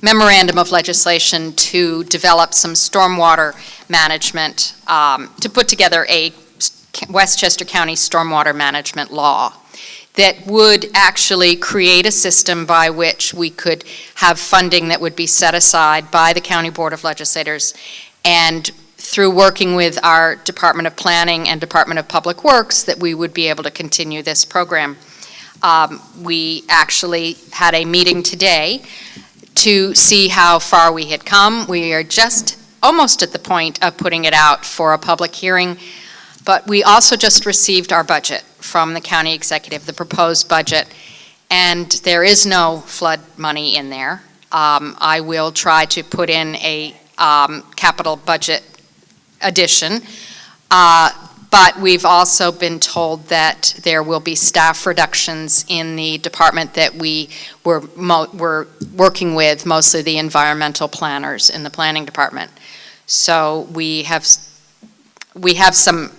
memorandum of legislation to develop some stormwater management, to put together a Westchester County stormwater management law that would actually create a system by which we could have funding that would be set aside by the County Board of Legislators, and through working with our Department of Planning and Department of Public Works, that we would be able to continue this program. We actually had a meeting today to see how far we had come. We are just almost at the point of putting it out for a public hearing, but we also just received our budget from the county executive, the proposed budget, and there is no flood money in there. I will try to put in a capital budget addition, but we've also been told that there will be staff reductions in the department that we were working with, mostly the environmental planners in the planning department. So we have some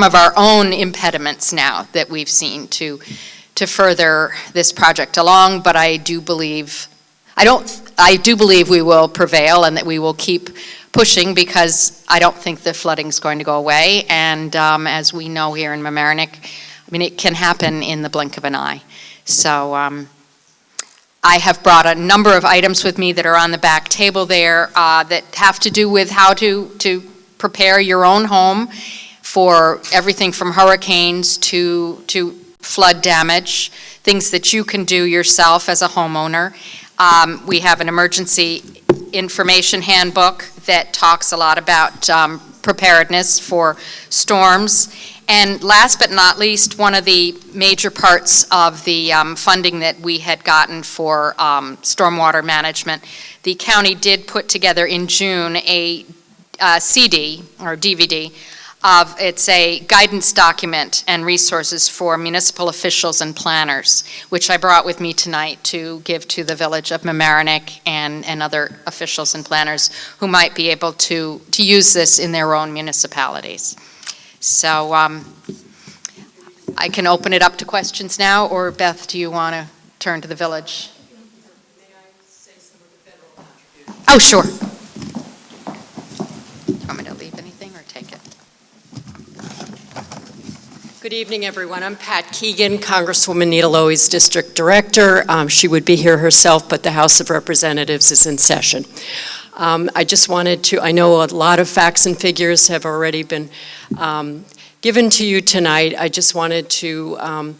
of our own impediments now that we've seen to further this project along, but I do believe we will prevail and that we will keep pushing, because I don't think the flooding is going to go away. And as we know here in Mamaroneck, I mean, it can happen in the blink of an eye. So I have brought a number of items with me that are on the back table there that have to do with how to prepare your own home for everything from hurricanes to flood damage, things that you can do yourself as a homeowner. We have an emergency information handbook that talks a lot about preparedness for storms. And last but not least, one of the major parts of the funding that we had gotten for stormwater management, the county did put together in June a CD or DVD it's a guidance document and resources for municipal officials and planners, which I brought with me tonight to give to the village of Mamaroneck and other officials and planners who might be able to use this in their own municipalities. So I can open it up to questions now, or Beth, do you want to turn to the village? May I say some of the federal contributions? Oh, sure. Do you want me to leave anything or take it? Good evening, everyone. I'm Pat Keegan, Congresswoman Nita Lowey's District Director. She would be here herself, but the House of Representatives is in session. I just wanted to, I know a lot of facts and figures have already been given to you tonight. I just wanted to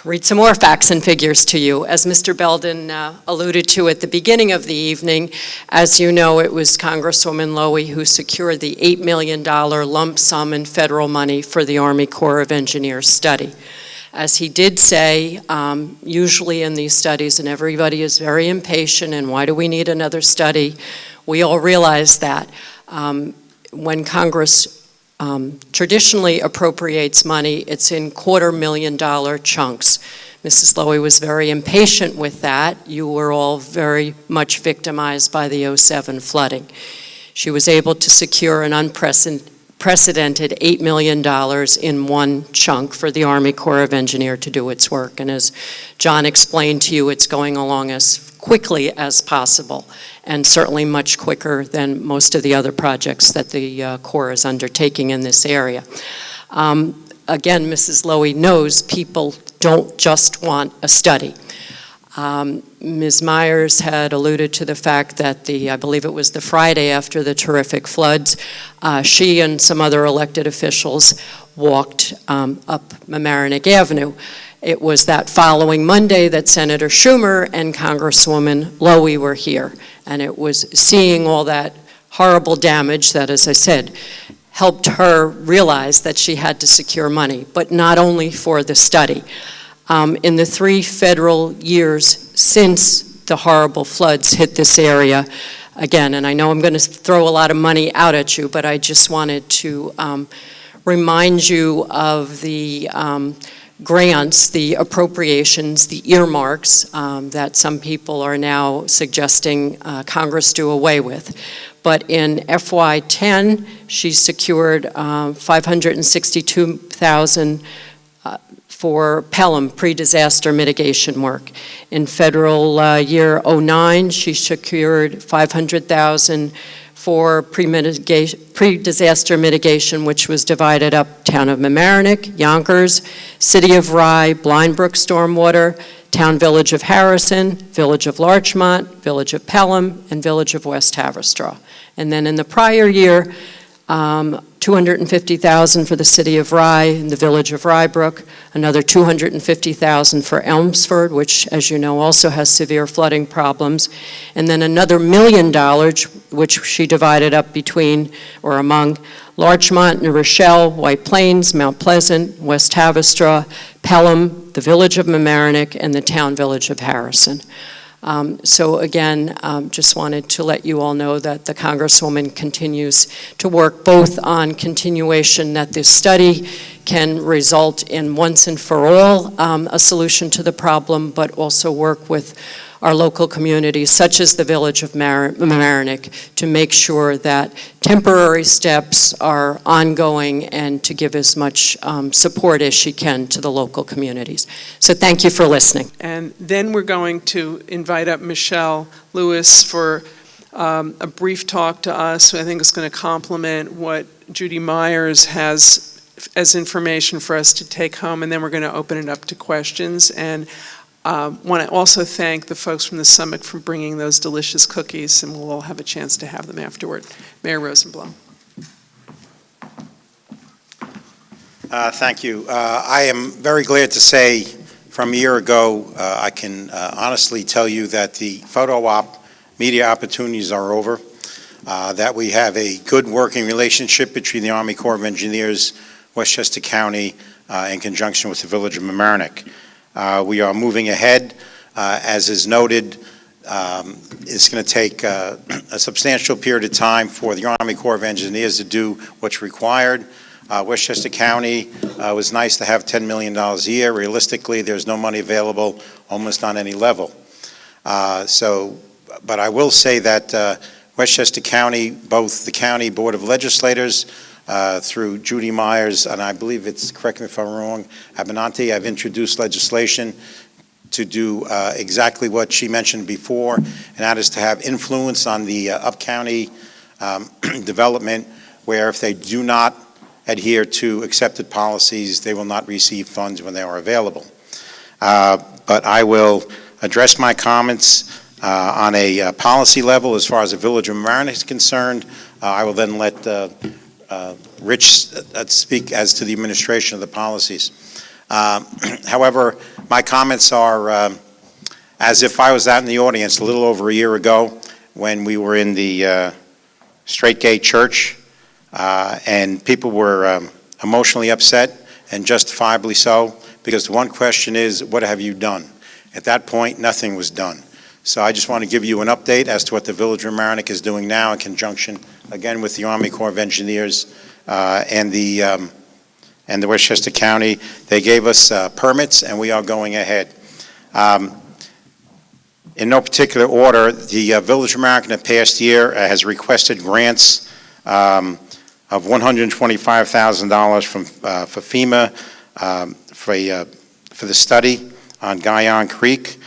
read some more facts and figures to you. As Mr. Belden alluded to at the beginning of the evening, as you know, it was Congresswoman Lowey who secured the $8 million lump sum in federal money for the Army Corps of Engineers study. As he did say, usually in these studies, and everybody is very impatient, and why do we need another study? We all realize that when Congress traditionally appropriates money, it's in $250,000 chunks. Mrs. Lowey was very impatient with that. You were all very much victimized by the '07 flooding. She was able to secure an unprecedented $8 million in one chunk for the Army Corps of Engineers to do its work. And as John explained to you, it's going along as quickly as possible, and certainly much quicker than most of the other projects that the Corps is undertaking in this area. Again, Mrs. Lowey knows people don't just want a study. Ms. Myers had alluded to the fact that I believe it was the Friday after the terrific floods, she and some other elected officials walked up Mamaroneck Avenue. It was that following Monday that Senator Schumer and Congresswoman Lowey were here, and it was seeing all that horrible damage that, as I said, helped her realize that she had to secure money, but not only for the study. In the 3 federal years since the horrible floods hit this area, again, and I know I'm going to throw a lot of money out at you, but I just wanted to remind you of the grants, the appropriations, the earmarks that some people are now suggesting Congress do away with. But in FY10, she secured $562,000 for Pelham pre-disaster mitigation work. In federal year '09, she secured $500,000 for pre-disaster mitigation, which was divided up Town of Mamaroneck, Yonkers, City of Rye, Blind Brook Stormwater, Town Village of Harrison, Village of Larchmont, Village of Pelham, and Village of West Haverstraw. And then in the prior year, $250,000 for the City of Rye and the Village of Rybrook, another $250,000 for Elmsford, which, as you know, also has severe flooding problems, and then another $1 million, which she divided up between or among Larchmont, New Rochelle, White Plains, Mount Pleasant, West Haverstraw, Pelham, the Village of Mamaroneck, and the Town Village of Harrison. So again, just wanted to let you all know that the Congresswoman continues to work both on continuation that this study can result in once and for all a solution to the problem, but also work with our local communities, such as the Village of Mamaroneck, to make sure that temporary steps are ongoing and to give as much support as she can to the local communities. So thank you for listening. And then we're going to invite up Michelle Lewis for a brief talk to us. I think it's going to complement what Judy Myers has as information for us to take home, and then we're going to open it up to questions. And want to also thank the folks from the summit for bringing those delicious cookies, and we'll all have a chance to have them afterward. Mayor Rosenblum. Thank you. I am very glad to say from a year ago, I can honestly tell you that the photo op media opportunities are over, that we have a good working relationship between the Army Corps of Engineers, Westchester County, in conjunction with the Village of Mamaroneck. We are moving ahead. As is noted, it's going to take a substantial period of time for the Army Corps of Engineers to do what's required. Westchester County was nice to have $10 million a year. Realistically, there's no money available almost on any level. But I will say that Westchester County, both the County Board of Legislators, through Judy Myers, and I believe it's, correct me if I'm wrong, Abatment, I've introduced legislation to do exactly what she mentioned before, and that is to have influence on the up-county development, where if they do not adhere to accepted policies, they will not receive funds when they are available. But I will address my comments on a policy level as far as the Village of Mamaroneck is concerned. I will then let Rich speak as to the administration of the policies. However, my comments are as if I was out in the audience a little over a year ago when we were in the Straight Gate Church, and people were emotionally upset, and justifiably so, because the one question is, what have you done? At that point, nothing was done. So I just want to give you an update as to what the Village of Mamaroneck is doing now in conjunction, again, with the Army Corps of Engineers and the Westchester County. They gave us permits, and we are going ahead. In no particular order, the Village of Mamaroneck in the past year has requested grants of $125,000 for FEMA for the study on Guyon Creek,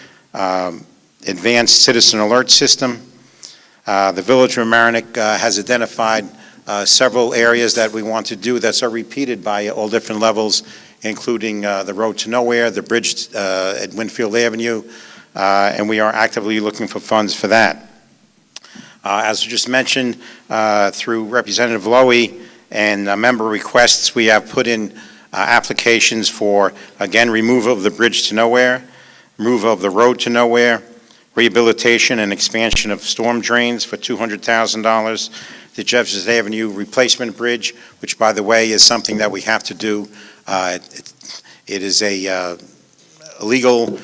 Advanced Citizen Alert System. The Village of Mamaroneck has identified several areas that we want to do that are repeated by all different levels, including the Road to Nowhere, the bridge at Winfield Avenue, and we are actively looking for funds for that. As just mentioned, through Representative Lowy and member requests, we have put in applications for, again, removal of the bridge to Nowhere, removal of the road to Nowhere, rehabilitation and expansion of storm drains for $200,000, the Jefferson Avenue replacement bridge, which, by the way, is something that we have to do. It is a legal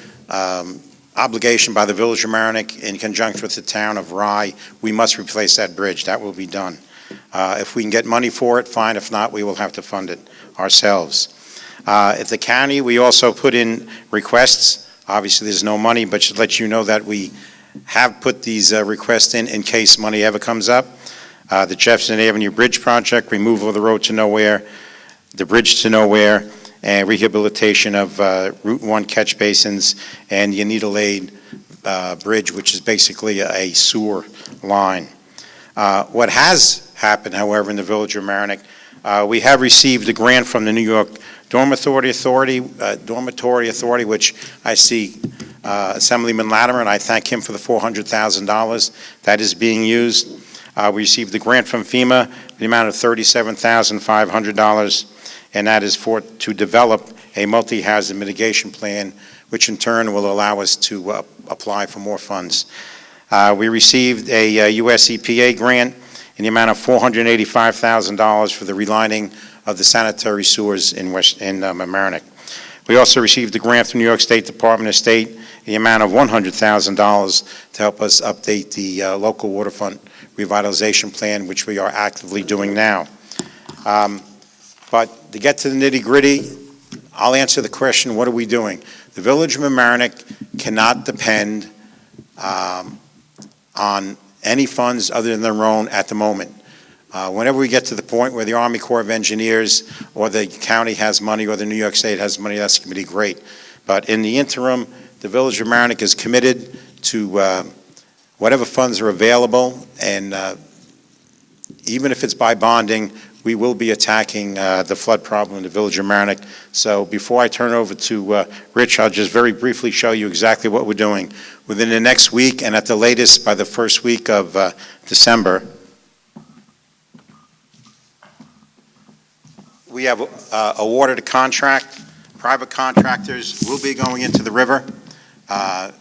obligation by the Village of Mamaroneck in conjunction with the town of Rye. We must replace that bridge. That will be done. If we can get money for it, fine. If not, we will have to fund it ourselves. At the county, we also put in requests. Obviously, there's no money, but to let you know that we have put these requests in case money ever comes up. The Jefferson Avenue Bridge Project, removal of the road to Nowhere, the bridge to Nowhere, and rehabilitation of Route 1 catch basins, and the Anita Lane Bridge, which is basically a sewer line. What has happened, however, in the Village of Mamaroneck, we have received a grant from the New York Dormitory Authority, which I see Assemblyman Latimer, and I thank him for the $400,000 that is being used. We received the grant from FEMA, the amount of $37,500, and that is to develop a multi-hazard mitigation plan, which in turn will allow us to apply for more funds. We received a US EPA grant in the amount of $485,000 for the relining of the sanitary sewers in Mamaroneck. We also received a grant from New York State Department of State in the amount of $100,000 to help us update the local waterfront revitalization plan, which we are actively doing now. But to get to the nitty-gritty, I'll answer the question, what are we doing? The Village of Mamaroneck cannot depend on any funds other than their own at the moment. Whenever we get to the point where the Army Corps of Engineers or the county has money or the New York State has money, that's going to be great. But in the interim, the Village of Mamaroneck is committed to whatever funds are available, and even if it's by bonding, we will be attacking the flood problem in the Village of Mamaroneck. So before I turn over to Rich, I'll just very briefly show you exactly what we're doing. Within the next week, and at the latest by the first week of December, we have awarded a contract. Private contractors will be going into the river. I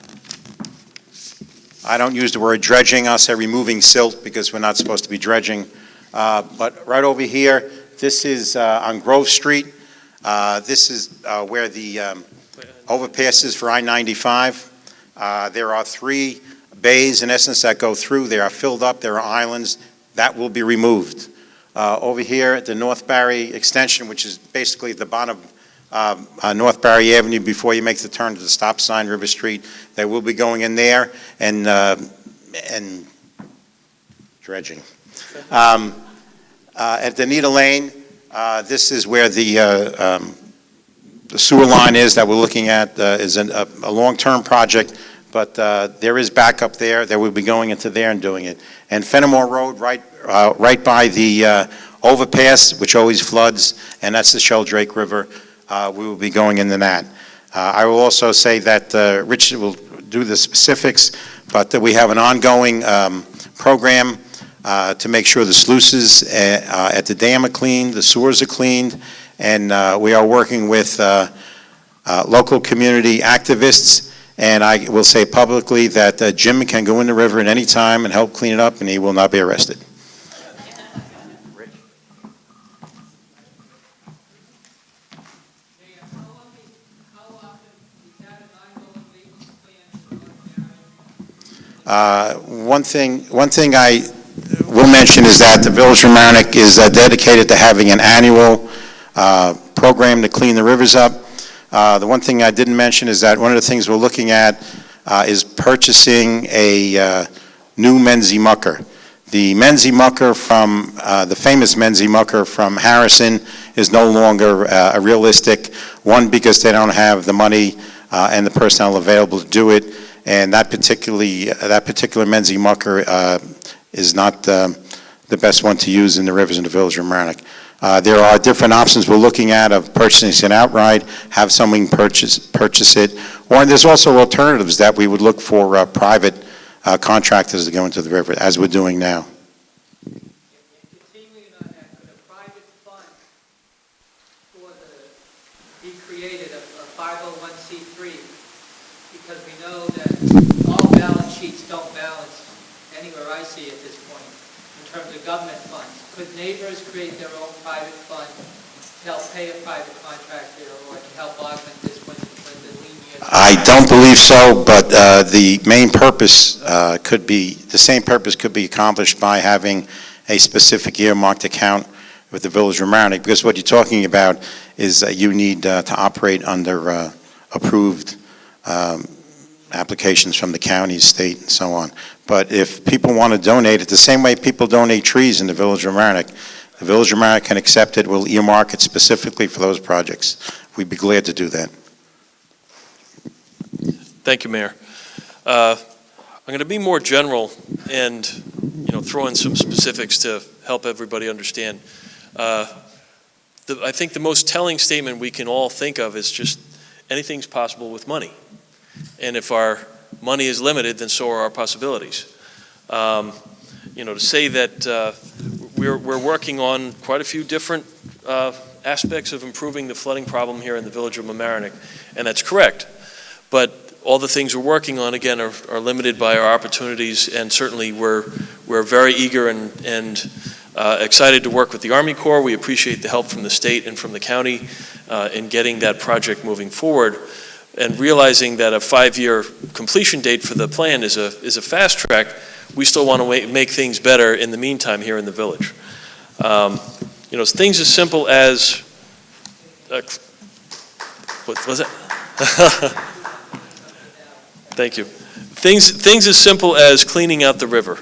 don't use the word dredging, I'll say removing silt because we're not supposed to be dredging. But right over here, this is on Grove Street. This is where the overpass is for I-95. There are 3 bays, in essence, that go through. They are filled up. There are islands. That will be removed. Over here at the North Barry extension, which is basically at the bottom of North Barry Avenue before you make the turn to the stop sign, River Street, they will be going in there and dredging. At the Anita Lane, this is where the sewer line is that we're looking at. Is a long-term project, but there is backup there that we'll be going into there and doing it. And Fenimore Road, right by the overpass, which always floods, and that's the Sheldrake River. We will be going into that. I will also say that Richard will do the specifics, but that we have an ongoing program to make sure the sluices at the dam are cleaned, the sewers are cleaned, and we are working with local community activists, and I will say publicly that Jim can go in the river at any time and help clean it up, and he will not be arrested. One thing I will mention is that the Village of Mamaroneck is dedicated to having an annual program to clean the rivers up. The one thing I didn't mention is that one of the things we're looking at is purchasing a new Menzie mucker. The Menzie mucker from, the famous Menzie mucker from Harrison is no longer a realistic one, because they don't have the money and the personnel available to do it. And that particular Menzie mucker is not the best one to use in the rivers in the Village of Mamaroneck. There are different options we're looking at of purchasing it outright, have someone purchase it, or there's also alternatives that we would look for private contractors to go into the river, as we're doing now. Continuing on that, could a private fund be created, a 501c3? Because we know that all balance sheets don't balance anywhere I see at this point in terms of government funds. Could neighbors create their own private fund to help pay a private contractor or to help augment this when the lean years? I don't believe so, but the main purpose could be, the same purpose could be accomplished by having a specific earmarked account with the Village of Mamaroneck, because what you're talking about is that you need to operate under approved applications from the county, state, and so on. But if people want to donate it, the same way people donate trees in the Village of Mamaroneck, the Village of Mamaroneck can accept it, we'll earmark it specifically for those projects. We'd be glad to do that. Thank you, Mayor. I'm going to be more general and, throw in some specifics to help everybody understand. I think the most telling statement we can all think of is just anything's possible with money. And if our money is limited, then so are our possibilities. To say that we're working on quite a few different aspects of improving the flooding problem here in the Village of Mamaroneck, and that's correct. But all the things we're working on, again, are limited by our opportunities, and certainly we're very eager and excited to work with the Army Corps. We appreciate the help from the state and from the county in getting that project moving forward, and realizing that a 5-year completion date for the plan is a fast track. We still want to make things better in the meantime here in the village. Things as simple as what was it? Thank you. Things as simple as cleaning out the river.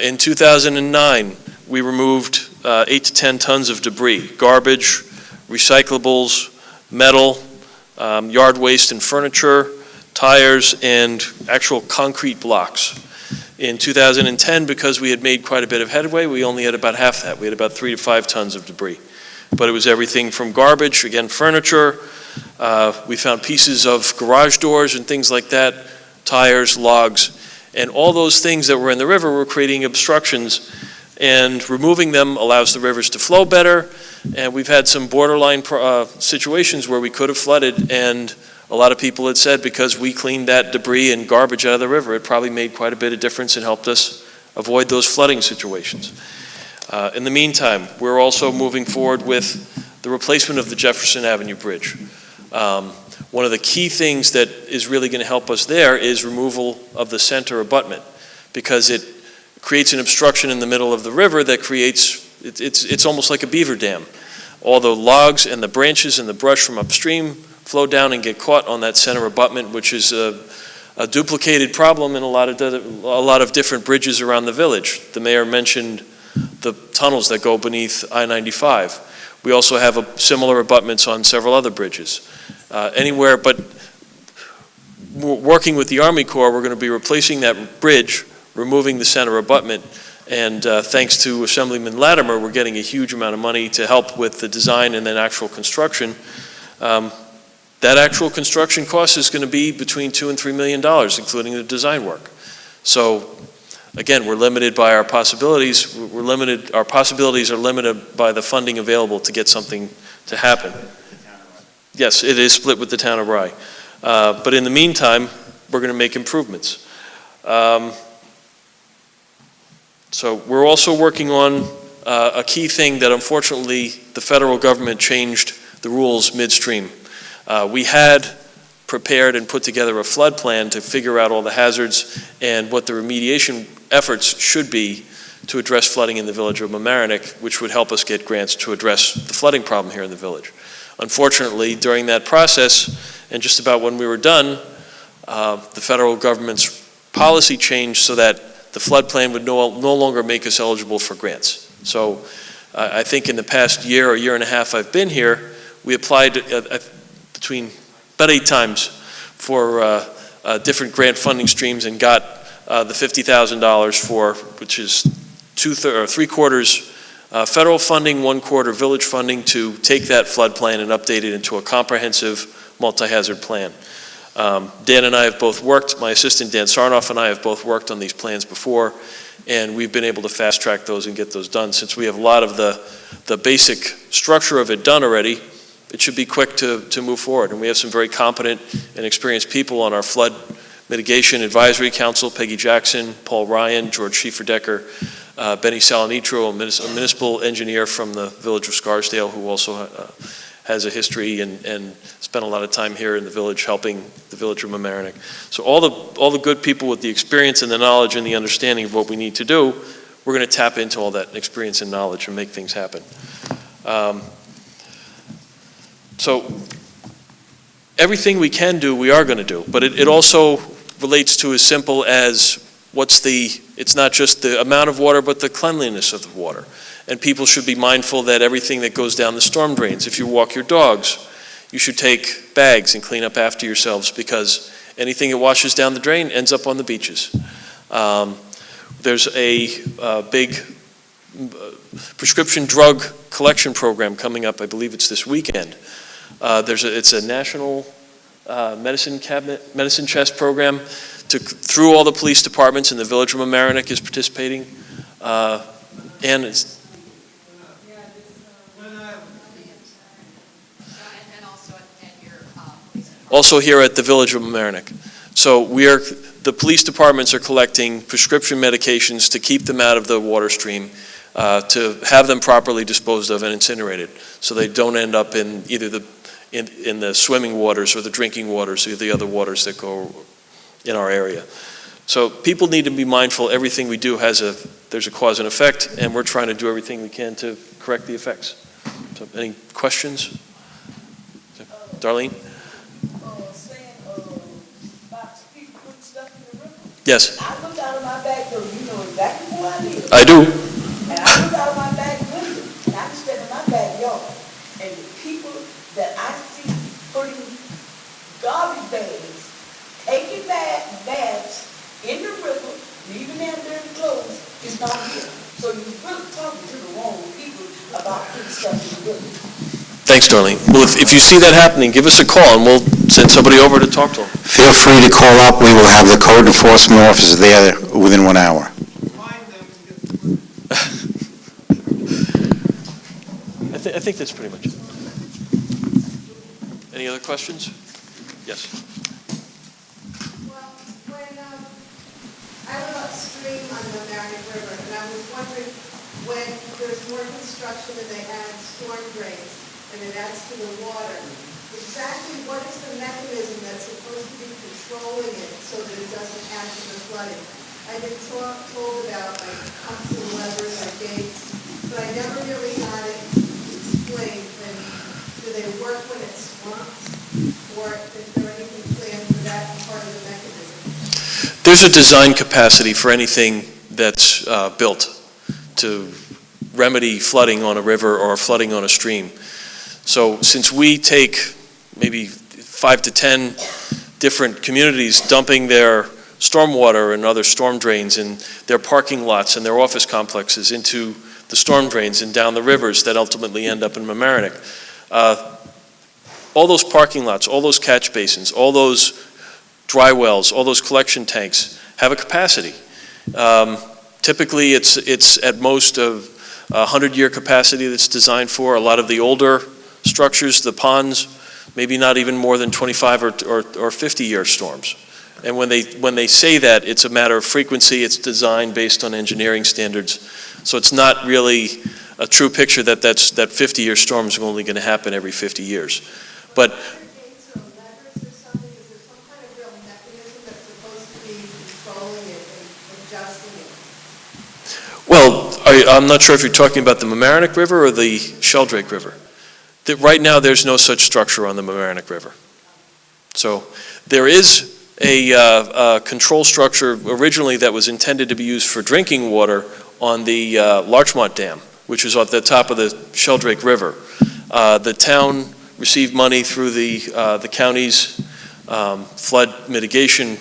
In 2009, we removed 8 to 10 tons of debris, garbage, recyclables, metal, yard waste and furniture, tires, and actual concrete blocks. In 2010, because we had made quite a bit of headway, we only had about half that. We had about 3 to 5 tons of debris. But it was everything from garbage, again, furniture. We found pieces of garage doors and things like that, tires, logs, and all those things that were in the river were creating obstructions, and removing them allows the rivers to flow better. And we've had some borderline situations where we could have flooded, and a lot of people had said because we cleaned that debris and garbage out of the river, it probably made quite a bit of difference and helped us avoid those flooding situations. In the meantime, we're also moving forward with the replacement of the Jefferson Avenue Bridge. One of the key things that is really going to help us there is removal of the center abutment, because it creates an obstruction in the middle of the river that creates, it's almost like a beaver dam. All the logs and the branches and the brush from upstream flow down and get caught on that center abutment, which is a duplicated problem in a lot of different bridges around the village. The mayor mentioned the tunnels that go beneath I-95. We also have similar abutments on several other bridges. Anywhere but working with the Army Corps, we're going to be replacing that bridge, removing the center abutment, And thanks to Assemblyman Latimer, we're getting a huge amount of money to help with the design and then actual construction. That actual construction cost is going to be between $2 and $3 million, including the design work. So, again, we're limited by our possibilities. Our possibilities are limited by the funding available to get something to happen. Yes, it is split with the town of Rye. But in the meantime, we're going to make improvements. So we're also working on a key thing that unfortunately the federal government changed the rules midstream. We had prepared and put together a flood plan to figure out all the hazards and what the remediation efforts should be to address flooding in the village of Mamaroneck, which would help us get grants to address the flooding problem here in the village. Unfortunately, during that process, and just about when we were done, the federal government's policy changed so that the flood plan would no longer make us eligible for grants. So I think in the past year or year and a half I've been here, we applied between about 8 times for different grant funding streams and got the $50,000 for, which is 3/4 federal funding, 1/4 village funding to take that flood plan and update it into a comprehensive multi-hazard plan. Dan and I have both worked, my assistant Dan Sarnoff and I have both worked on these plans before, and we've been able to fast track those and get those done. Since we have a lot of the basic structure of it done already, it should be quick to move forward. And we have some very competent and experienced people on our flood mitigation advisory council: Peggy Jackson, Paul Ryan, George Schieferdecker, Benny Salanitro, a municipal engineer from the village of Scarsdale, who also has a history and spent a lot of time here in the village helping the village of Mamaroneck. So all the good people with the experience and the knowledge and the understanding of what we need to do, we're going to tap into all that experience and knowledge and make things happen. So everything we can do, we are going to do, but it also relates to as simple as it's not just the amount of water, but the cleanliness of the water. And people should be mindful that everything that goes down the storm drains, if you walk your dogs, you should take bags and clean up after yourselves, because anything that washes down the drain ends up on the beaches. There's a big prescription drug collection program coming up. I believe it's this weekend. It's a national medicine chest program through all the police departments, and the village of Mamaroneck is participating. And it's also here at the village of Mamaroneck. So the police departments are collecting prescription medications to keep them out of the water stream, to have them properly disposed of and incinerated, so they don't end up in either in the swimming waters or the drinking waters or the other waters that go in our area. So people need to be mindful. Everything we do there's a cause and effect, and we're trying to do everything we can to correct the effects. So any questions? Darlene? Yes. I look out of my back door, you know exactly where I live. I do. And I look out of my back window, and I can stand in my backyard, and the people that I see putting garbage bags, taking baths in the river, leaving their dirty clothes, is not here. So you're really talking to the wrong people about putting stuff in the river. Thanks, Darlene. Well, if you see that happening, give us a call, and we'll send somebody over to talk to them. Feel free to call up. We will have the code enforcement officer there within 1 hour. I think that's pretty much it. Any other questions? Yes. Well, when I live upstream on the Mamaroneck River, and I was wondering, when there's more construction and they add storm drains and it adds to the water, exactly what is the mechanism that's supposed to be controlling it so that it doesn't add to the flooding? I've been told about like pumps and levers and gates, but I never really had it explained. And do they work when it swamps, or is there anything planned for that part of the mechanism? There's a design capacity for anything that's built to remedy flooding on a river or flooding on a stream. So since we take maybe 5 to 10 different communities dumping their stormwater and other storm drains in their parking lots and their office complexes into the storm drains and down the rivers that ultimately end up in Mamaroneck. All those parking lots, all those catch basins, all those dry wells, all those collection tanks have a capacity. Typically, it's at most of 100-year capacity that's designed for. A lot of the older structures, the ponds, maybe not even more than 25 or 50-year storms. And when they say that, it's a matter of frequency. It's designed based on engineering standards. So it's not really a true picture that that 50-year storm is only going to happen every 50 years. But well, I'm not sure if you're talking about the Mamaroneck River or the Sheldrake River. Right now, there's no such structure on the Mamaroneck River. So there is a control structure originally that was intended to be used for drinking water on the Larchmont Dam, which is at the top of the Sheldrake River. The town received money through the county's flood mitigation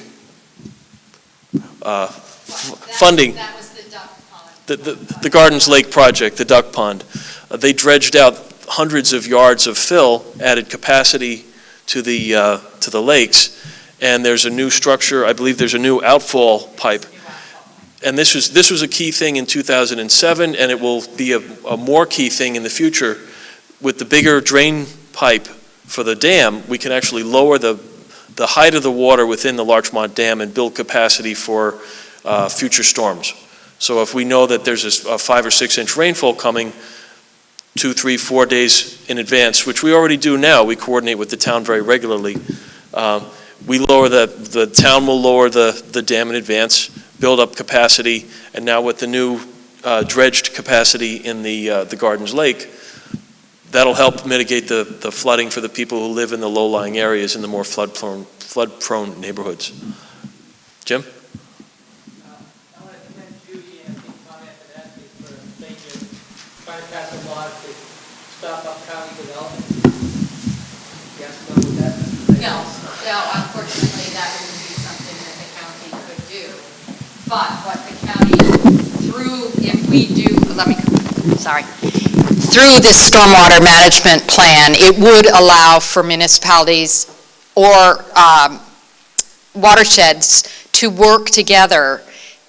funding. That was the duck pond. The Gardens Lake project, the duck pond. They dredged out hundreds of yards of fill, added capacity to the lakes, and there's a new structure. I believe there's a new outfall pipe. And this was a key thing in 2007, and it will be a more key thing in the future. With the bigger drain pipe for the dam, we can actually lower the height of the water within the Larchmont Dam and build capacity for future storms. So if we know that there's a 5 or 6 inch rainfall coming 2, 3, 4 days in advance, which we already do now, we coordinate with the town very regularly. We lower the town will lower the dam in advance, build up capacity, and now with the new dredged capacity in the Gardens Lake, that'll help mitigate the flooding for the people who live in the low-lying areas in the more flood-prone neighborhoods. Jim? I want to commend Judy and I think Tom Antonescu for trying to pass a law to stop up county development. Yes, go with that. No, unfortunately, that wouldn't be something that the county could do. But what the county, through this stormwater management plan, it would allow for municipalities or watersheds to work together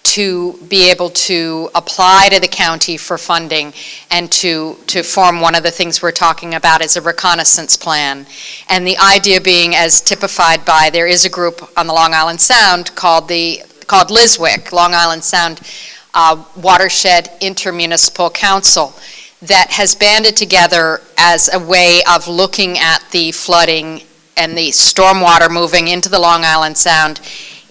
to be able to apply to the county for funding and to form one of the things we're talking about as a reconnaissance plan. And the idea being, as typified by, there is a group on the Long Island Sound called LISWIC, Long Island Sound Watershed Intermunicipal Council, that has banded together as a way of looking at the flooding and the stormwater moving into the Long Island Sound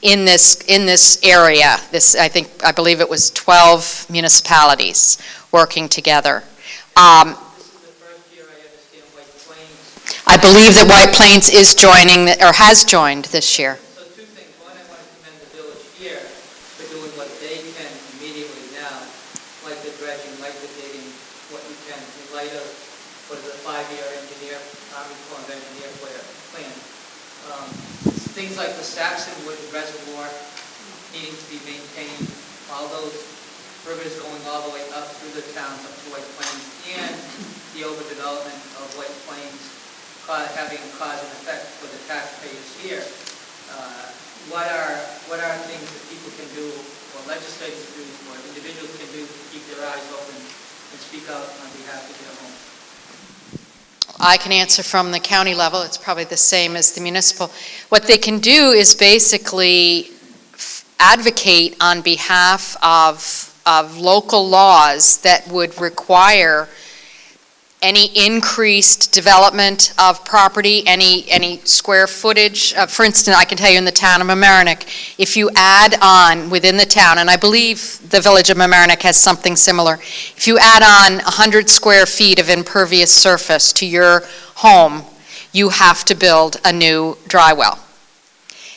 in this area. I believe it was 12 municipalities working together. This is the first year I understand White Plains. I believe that White Plains is joining, or has joined this year. So two things. One, I want to commend the village here for doing what they can immediately now, like the dredging, like the digging, what you can in light of what is a 5-year Army Corps of Engineer plan. Things like the Saxonwood Reservoir needing to be maintained, all those rivers going all the way up through the towns up to White Plains, and the overdevelopment of White Plains having a cause and effect for the taxpayers here. What are things that people can do, or legislators do, or individuals can do to keep their eyes open and speak out on behalf of their home? I can answer from the county level. It's probably the same as the municipal. What they can do is basically advocate on behalf of local laws that would require any increased development of property, any square footage. For instance, I can tell you in the town of Mamaroneck, if you add on within the town, and I believe the village of Mamaroneck has something similar, if you add on 100 square feet of impervious surface to your home, you have to build a new dry well.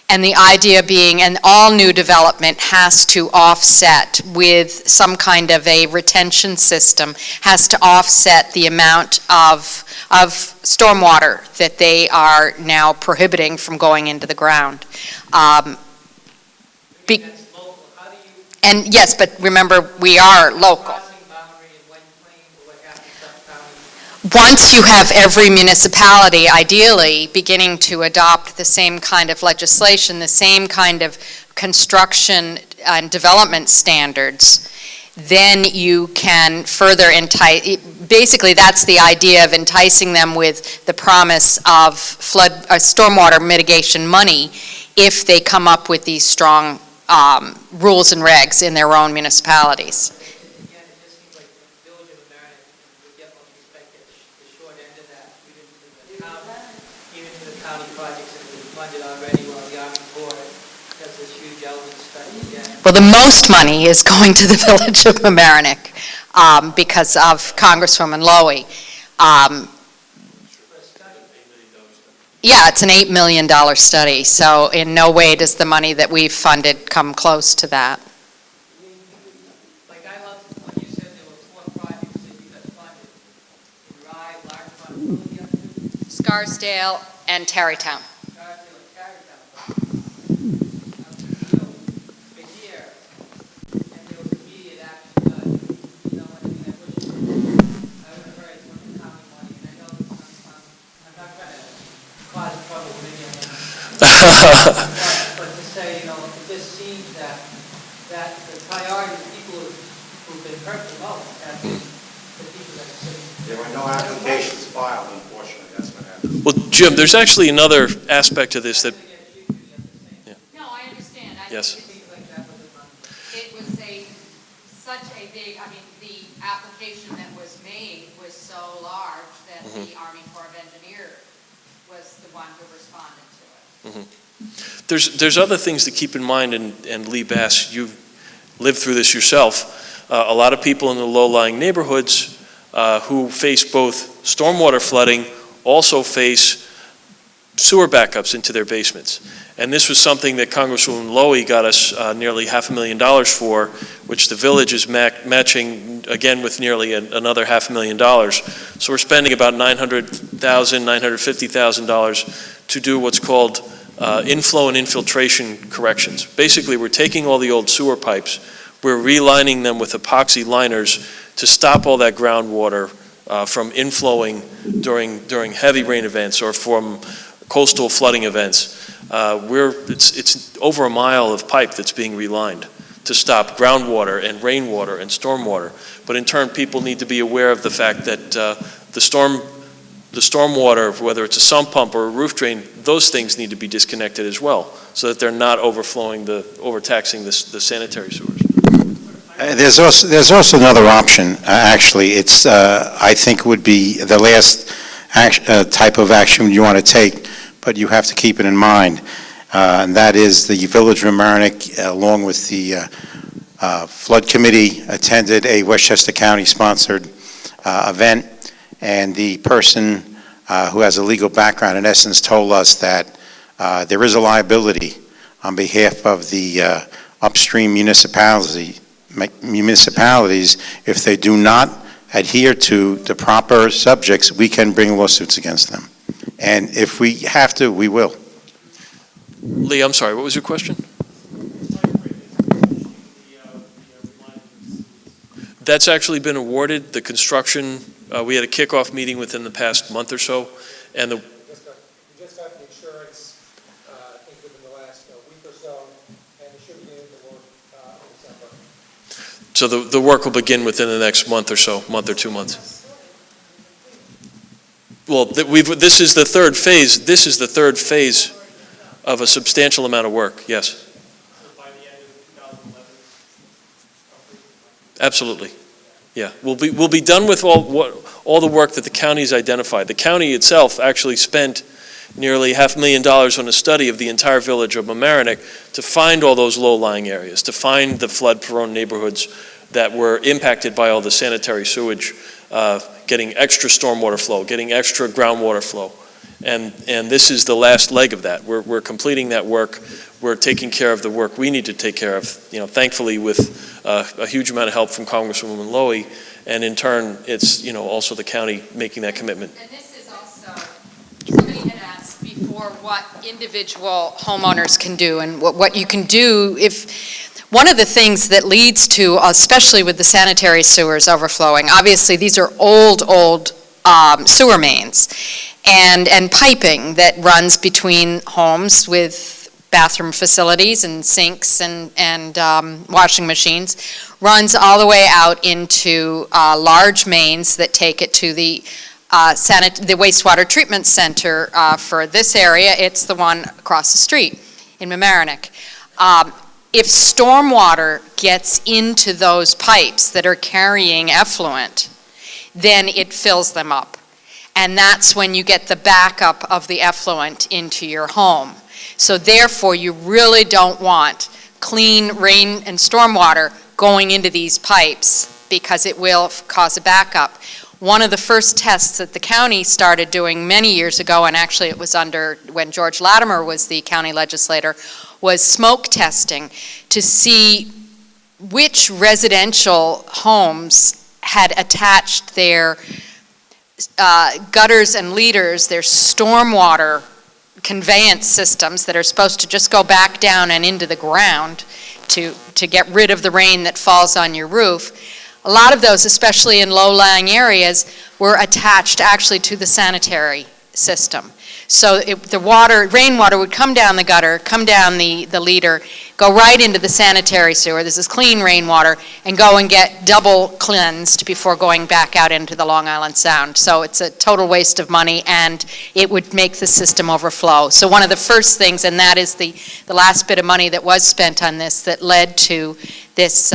And the idea being, and all new development has to offset with some kind of a retention system, has to offset the amount of stormwater that they are now prohibiting from going into the ground. Regarding Be- That's local. How do you, And yes, but remember, we are local. crossing boundary in White Plains, or what happens to county? Once you have every municipality, ideally, beginning to adopt the same kind of legislation, the same kind of construction and development standards, then you can further entice, basically that's the idea of enticing them with the promise of stormwater mitigation money if they come up with these strong rules and regs in their own municipalities. Again, it just seems like the Village of Mamaroneck would get most respect at the short end of that, even to the county projects that have been funded already while the Army Corps does this huge element study again. Well, the most money is going to the Village of Mamaroneck because of Congresswoman Lowy. Yeah, it's an $8 million study, so in no way does the money that we've funded come close to that. Like I love when you said there were 4 projects that you got funded. In Rye, Larchmont, what were the other 2? Scarsdale and Tarrytown. Scarsdale and Tarrytown. For here, and there was immediate action done. You know, I wish I would have heard some of the county money, and I know I'm not trying to cause trouble with any of them. But to say, you know, it just seems that the priority of people who've been hurt the most have been the people that are sick. There were no applications filed, unfortunately, that's what happened. Well, Jim, there's actually another aspect to this that, No, I understand. yes. It was such a big, I mean, the application that was made was so large that the Army Corps of Engineers was the one who responded to it. There's other things to keep in mind, and Lee Bass, you've lived through this yourself. A lot of people in the low-lying neighborhoods who face both stormwater flooding also face sewer backups into their basements. And this was something that Congresswoman Lowy got us nearly $500,000 for, which the village is matching again with nearly another $500,000. So we're spending about $900,000, $950,000 to do what's called inflow and infiltration corrections. Basically, we're taking all the old sewer pipes, we're relining them with epoxy liners to stop all that groundwater from inflowing during heavy rain events or from coastal flooding events. It's over a mile of pipe that's being relined to stop groundwater and rainwater and stormwater. But in turn, people need to be aware of the fact that the stormwater, whether it's a sump pump or a roof drain, those things need to be disconnected as well, so that they're not overtaxing the sanitary sewers. There's also another option, actually. It's, I think, would be the last type of action you want to take, but you have to keep it in mind. And that is the Village of Mamaroneck, along with the Flood Committee, attended a Westchester County-sponsored event, and the person who has a legal background, in essence, told us that there is a liability on behalf of the upstream municipalities if they do not adhere to the proper subjects. We can bring lawsuits against them. And if we have to, we will. Lee, I'm sorry, what was your question? That's actually been awarded. The construction, we had a kickoff meeting within the past month or so, and You just got the insurance, I think within the last week or so, and it should begin to work in December. so the work will begin within the next month or so, month or 2 months. Well, this is the third phase. This is the third phase of a substantial amount of work, yes. By the end of 2011? Absolutely. Yeah, we'll be done with all the work that the county's identified. The county itself actually spent nearly $500,000 on a study of the entire village of Mamaroneck to find all those low-lying areas, to find the flood-prone neighborhoods that were impacted by all the sanitary sewage, getting extra stormwater flow, getting extra groundwater flow. And this is the last leg of that. We're completing that work. We're taking care of the work we need to take care of, thankfully with a huge amount of help from Congresswoman Lowy, and in turn, it's, also the county making that commitment. And this is also, somebody had asked before or what individual homeowners can do, and what you can do if, one of the things that leads to, especially with the sanitary sewers overflowing, obviously these are old sewer mains and piping that runs between homes with bathroom facilities and sinks and washing machines, runs all the way out into large mains that take it to the wastewater treatment center. For this area, it's the one across the street in Mamaroneck. If stormwater gets into those pipes that are carrying effluent, then it fills them up. And that's when you get the backup of the effluent into your home. So therefore, you really don't want clean rain and stormwater going into these pipes because it will cause a backup. One of the first tests that the county started doing many years ago, and actually it was under when George Latimer was the county legislator, was smoke testing to see which residential homes had attached their gutters and leaders, their stormwater conveyance systems that are supposed to just go back down and into the ground to get rid of the rain that falls on your roof. A lot of those, especially in low-lying areas, were attached actually to the sanitary system. So the rainwater would come down the gutter, come down the leader, go right into the sanitary sewer. This is clean rainwater, and go and get double cleansed before going back out into the Long Island Sound. So it's a total waste of money, and it would make the system overflow. So one of the first things, and that is the last bit of money that was spent on this that led to this,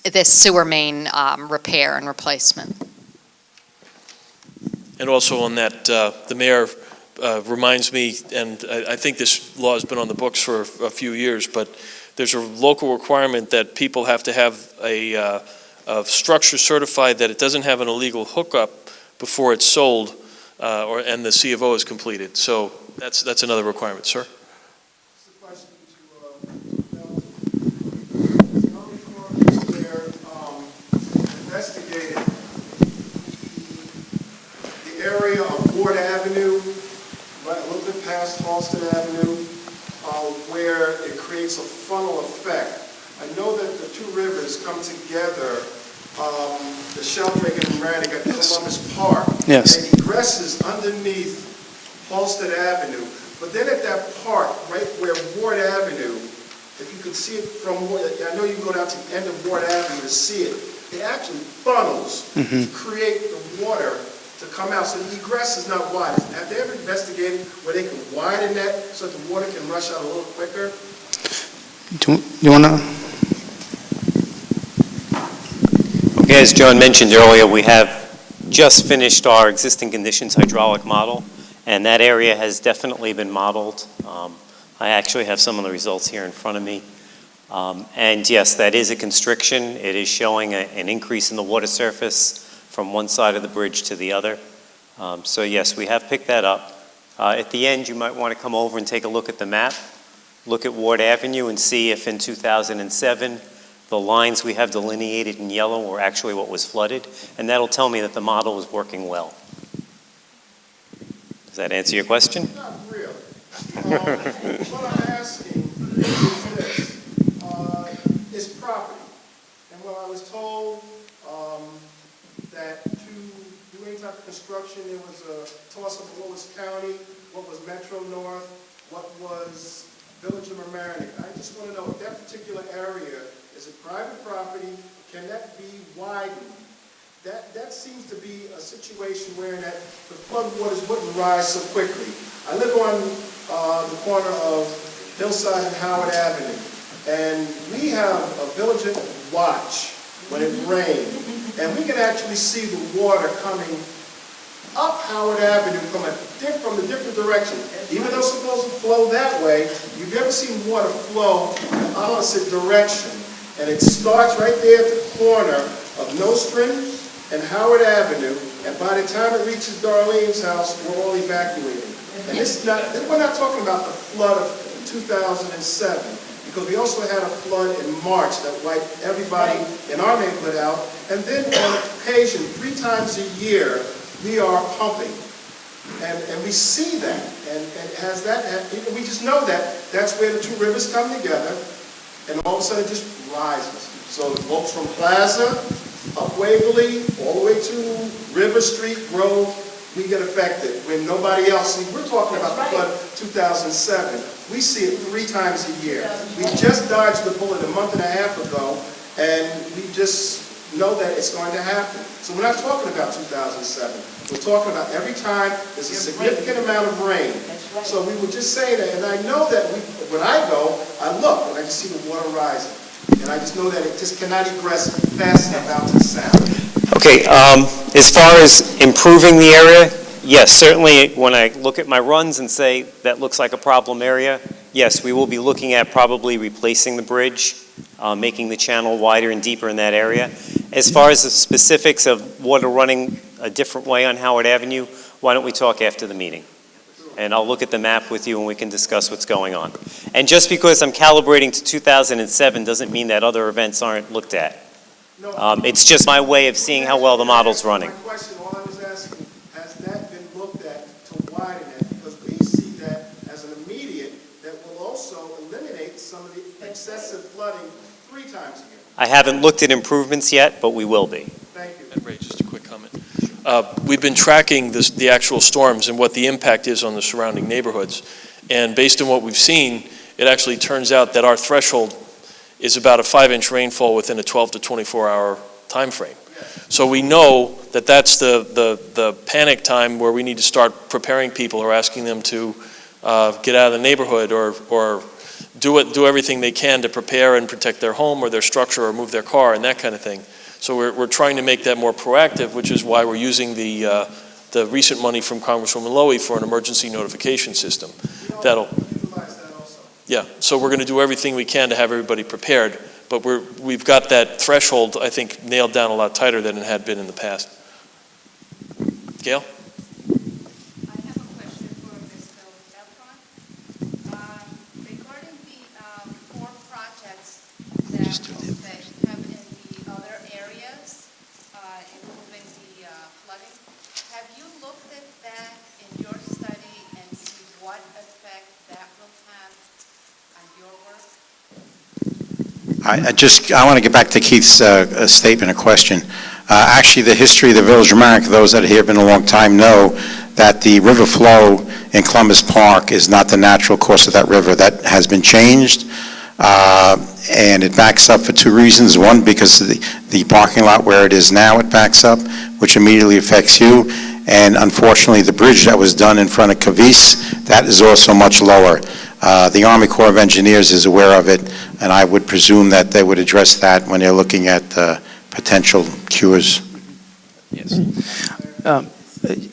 this sewer main repair and replacement. And also on that, the mayor reminds me, and I think this law has been on the books for a few years, but there's a local requirement that people have to have a structure certified that it doesn't have an illegal hookup before it's sold, and the C of O is completed. So that's another requirement, sir. Investigated the area of Ward Avenue, right a little bit past Halsted Avenue, where it creates a funnel effect. I know that the two rivers come together, the Sheldrake and Mamaroneck at Columbus Park. Yes. And it egresses underneath Halsted Avenue. But then at that park, right where Ward Avenue, if you could see it from, I know you can go down to the end of Ward Avenue to see it. It actually funnels to create the water to come out. So the egress is not wide. Have they ever investigated where they can widen that so that the water can rush out a little quicker? Do you want to? Okay, as John mentioned earlier, we have just finished our existing conditions hydraulic model, and that area has definitely been modeled. I actually have some of the results here in front of me. And yes, that is a constriction. It is showing an increase in the water surface from one side of the bridge to the other. So yes, we have picked that up. At the end, you might want to come over and take a look at the map, look at Ward Avenue and see if in 2007, the lines we have delineated in yellow were actually what was flooded, and that'll tell me that the model is working well. Does that answer your question? Not really. What I'm asking is this. It's property. And when I was told that to do any type of construction, there was a toss-up of what was county, what was Metro North, what was Village of Mamaroneck. I just want to know if that particular area is a private property, can that be widened? That seems to be a situation where the flood waters wouldn't rise so quickly. I live on the corner of Hillside and Howard Avenue, and we have a village watch when it rains, and we can actually see the water coming up Howard Avenue from the different direction. Even though it's supposed to flow that way, you've ever seen water flow in the opposite direction, and it starts right there at the corner of Nostrum and Howard Avenue, and by the time it reaches Darlene's house, we're all evacuated. And we're not talking about the flood of 2007, because we also had a flood in March that wiped everybody in our neighborhood out. And then on occasion, 3 times a year, we are pumping And we see that, and has that, and we just know that that's where the two rivers come together, and all of a sudden it just rises. So the folks from Plaza, up Waverly, all the way to River Street, Grove, we get affected when nobody else. See, we're talking about the flood of 2007. We see it 3 times a year. We just dodged the bullet a month and a half ago, and we just know that it's going to happen. So we're not talking about 2007. We're talking about every time there's a significant amount of rain. So we were just saying that, and I know that when I go, I look, and I just see the water rising. And I just know that it just cannot egress fast enough out to the south. Okay, as far as improving the area, yes, certainly when I look at my runs and say that looks like a problem area, yes, we will be looking at probably replacing the bridge, making the channel wider and deeper in that area. As far as the specifics of water running a different way on Howard Avenue, why don't we talk after the meeting? And I'll look at the map with you and we can discuss what's going on. And just because I'm calibrating to 2007 doesn't mean that other events aren't looked at. It's just my way of seeing how well the model's running. My question, all I was asking, has that been looked at to widen it? Because we see that as an immediate that will also eliminate some of the excessive flooding 3 times a year. I haven't looked at improvements yet, but we will be. Thank you. And Ray, just a quick comment. We've been tracking the actual storms and what the impact is on the surrounding neighborhoods. And based on what we've seen, it actually turns out that our threshold is about a 5-inch rainfall within a 12 to 24-hour time frame. So we know that that's the panic time where we need to start preparing people or asking them to get out of the neighborhood or do everything they can to prepare and protect their home or their structure or move their car and that kind of thing. So we're trying to make that more proactive, which is why we're using the recent money from Congresswoman Lowy for an emergency notification system. Yeah, so we're going to do everything we can to have everybody prepared, but we've got that threshold, I think, nailed down a lot tighter than it had been in the past. Gail? I have a question for Mr. Larchmont. Regarding the 4 projects that you have in the other areas, improving the flooding, have you looked at that in your study and see what effect that will have on your work? I want to get back to Keith's statement, a question. Actually, the history of the Village of Mamaroneck, those that are here have been a long time know that the river flow in Columbus Park is not the natural course of that river. That has been changed, and it backs up for 2 reasons. One, because the parking lot where it is now, it backs up, which immediately affects you. And unfortunately, the bridge that was done in front of Cavis, that is also much lower. The Army Corps of Engineers is aware of it, and I would presume that they would address that when they're looking at potential cures. Yes.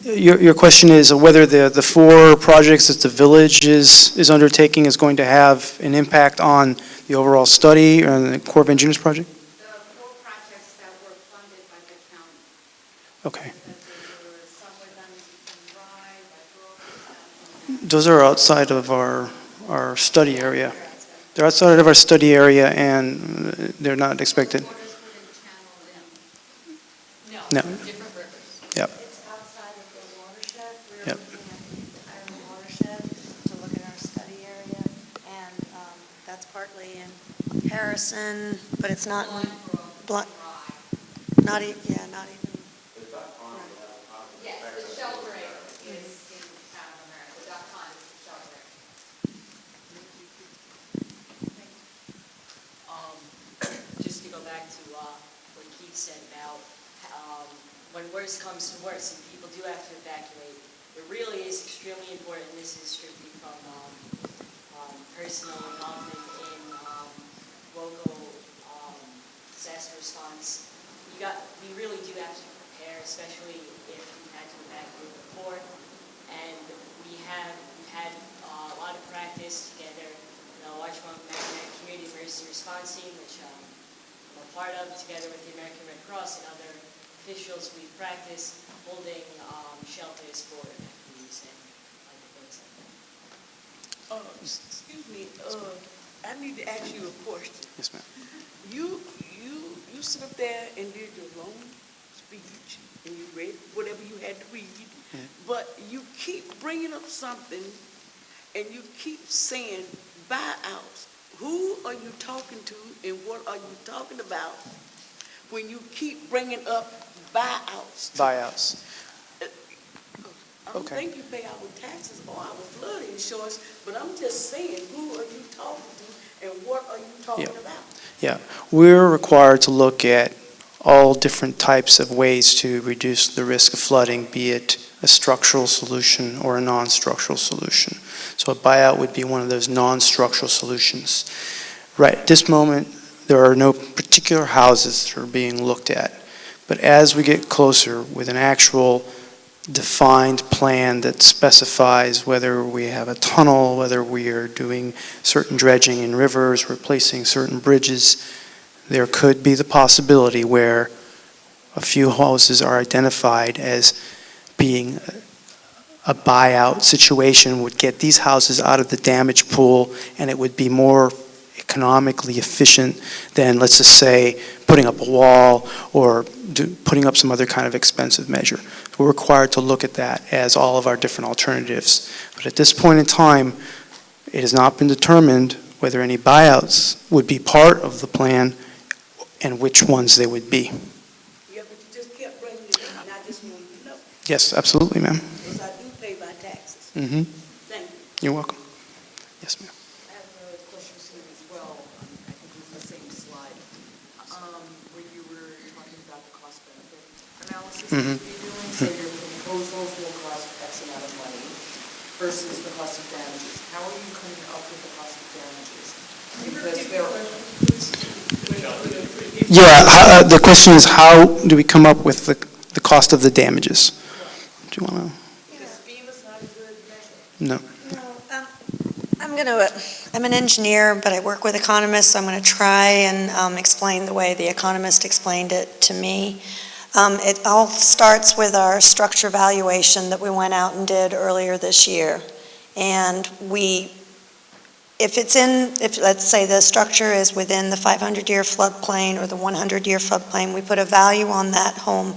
Your question is whether the 4 projects that the village is undertaking is going to have an impact on the overall study or the Corps of Engineers project? The 4 projects that were funded by the county. Okay. They were somewhere done in Rye, Those are outside of our study area. They're outside of our study area and they're not expected. No. Different rivers. Yep. It's outside of the watershed. We're Yep. looking at the entire watershed to look at our study area. And that's partly in Harrison, but it's not in, not even. Yes, the Sheldrake is in town of America. The duck pond is the Sheldrake. Just to go back to what Keith said about when worse comes to worse and people do have to evacuate, it really is extremely important. This is strictly from personal involvement in local disaster response. We really do have to prepare, especially if we've had to evacuate before. And we've had a lot of practice together. The Larchmont Mamaroneck Community Emergency Response Team, which I'm a part of, together with the American Red Cross and other officials. We've practiced holding shelters for evacuees and other things like that. Excuse me, I need to ask you a question. Yes, ma'am. You sit up there and did your long speech, and you read whatever you had to read, But you keep bringing up something, and you keep saying buyouts. Who are you talking to, and what are you talking about when you keep bringing up buyouts? Buyouts. I don't Okay. think you pay our taxes or our flood insurance, but I'm just saying, who are you talking to, and what are you talking about? Yeah, we're required to look at all different types of ways to reduce the risk of flooding, be it a structural solution or a non-structural solution. So a buyout would be one of those non-structural solutions. Right at this moment, there are no particular houses that are being looked at. But as we get closer with an actual defined plan that specifies whether we have a tunnel, whether we are doing certain dredging in rivers, replacing certain bridges, there could be the possibility where a few houses are identified as being a buyout situation, would get these houses out of the damage pool, and it would be more economically efficient than, let's just say, putting up a wall or putting up some other kind of expensive measure. We're required to look at that as all of our different alternatives. But at this point in time, it has not been determined whether any buyouts would be part of the plan and which ones they would be. Yeah, but you just kept bringing it up, and I just wanted to know, Yes, absolutely, ma'am. because I do pay my taxes. Mm-hmm. Thank you. You're welcome. Yes, ma'am. I have a question for you as well. I think it was the same slide, where you were talking about the cost benefit analysis that you're doing. So your proposals will cost X amount of money versus the cost of damages. How are you coming up with the cost of damages? Because there are... Yeah, the question is, how do we come up with the cost of the damages? Do you want to? Because FEMA's not a good measure. No. I'm an engineer, but I work with economists, so I'm going to try and explain the way the economist explained it to me. It all starts with our structure valuation that we went out and did earlier this year. And if let's say the structure is within the 500-year floodplain or the 100-year floodplain, we put a value on that home.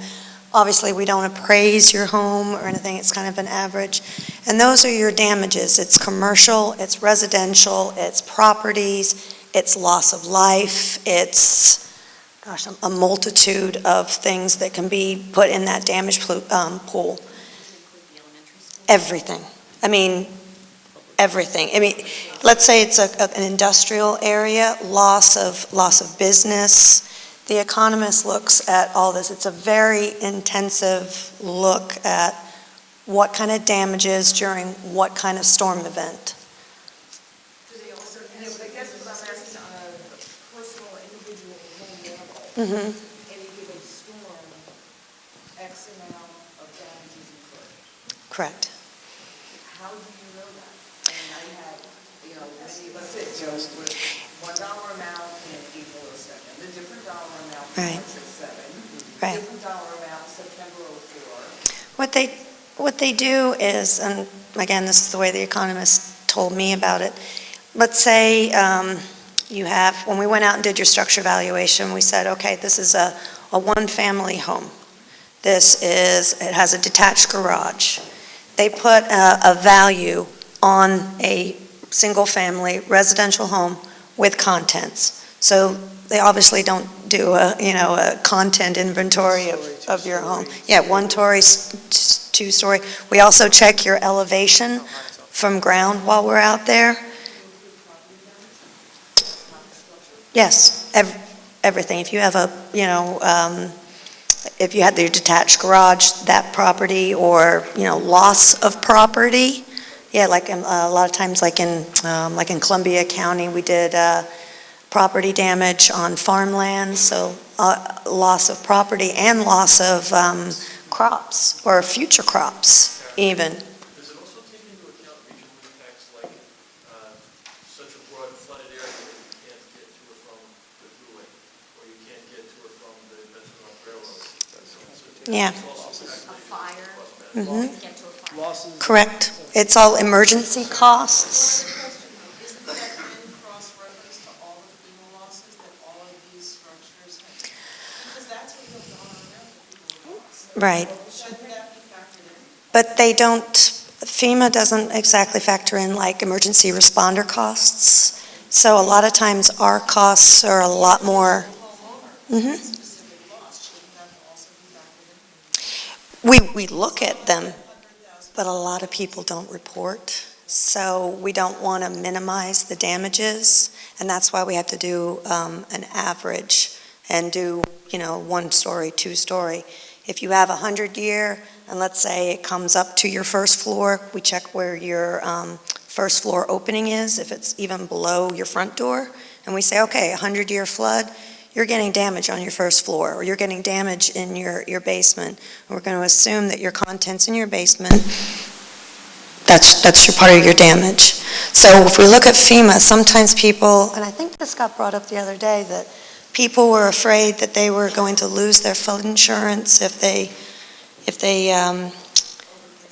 Obviously, we don't appraise your home or anything, it's kind of an average. And those are your damages. It's commercial, it's residential, it's properties, it's loss of life, it's, gosh, a multitude of things that can be put in that damage pool. Everything. I mean, everything. I mean, let's say it's an industrial area, loss of business. The economist looks at all this. It's a very intensive look at what kind of damages during what kind of storm event. Do they also, I guess what I'm asking on a personal, individual home level, any given storm, X amount of damages incurred. Correct. How do you know that? And I had, many of us did, $1 amount in April 2nd, a different dollar amount in March 7, Right. different dollar amount September 04. What they do is, and again, this is the way the economist told me about it. Let's say you have, when we went out and did your structure valuation, we said, okay, this is a one-family home. It has a detached garage. They put a value on a single-family residential home with contents. So they obviously don't do a content inventory of your home. Yeah, 1-story, 2-story. We also check your elevation from ground while we're out there. Yes, everything. If you have if you had the detached garage, that property, or loss of property. Yeah, like a lot of times, like in Columbia County, we did property damage on farmland, so loss of property and loss of crops or future crops even. Does it also take into account regional impacts like such a broad flooded area that you can't get to or from the thruway, or you can't get to or from the Metro-North Railroad? Yeah. A fire, Mhm. get to a fire. Correct. It's all emergency costs. Isn't that in cross-reference to all the FEMA losses that all of these structures have? Because that's what goes on around the FEMA loss. Right. Shouldn't that be factored in? But they don't, FEMA doesn't exactly factor in like emergency responder costs. So a lot of times our costs are a lot more. We look at them, but a lot of people don't report. So we don't want to minimize the damages, and that's why we have to do an average and do, 1-story, 2-story. If you have 100-year, and let's say it comes up to your first floor, we check where your first floor opening is, if it's even below your front door, and we say, okay, 100-year flood, you're getting damage on your first floor, or you're getting damage in your basement. And we're going to assume that your contents in your basement, that's your part of your damage. So if we look at FEMA, sometimes people, and I think this got brought up the other day, that people were afraid that they were going to lose their flood insurance if they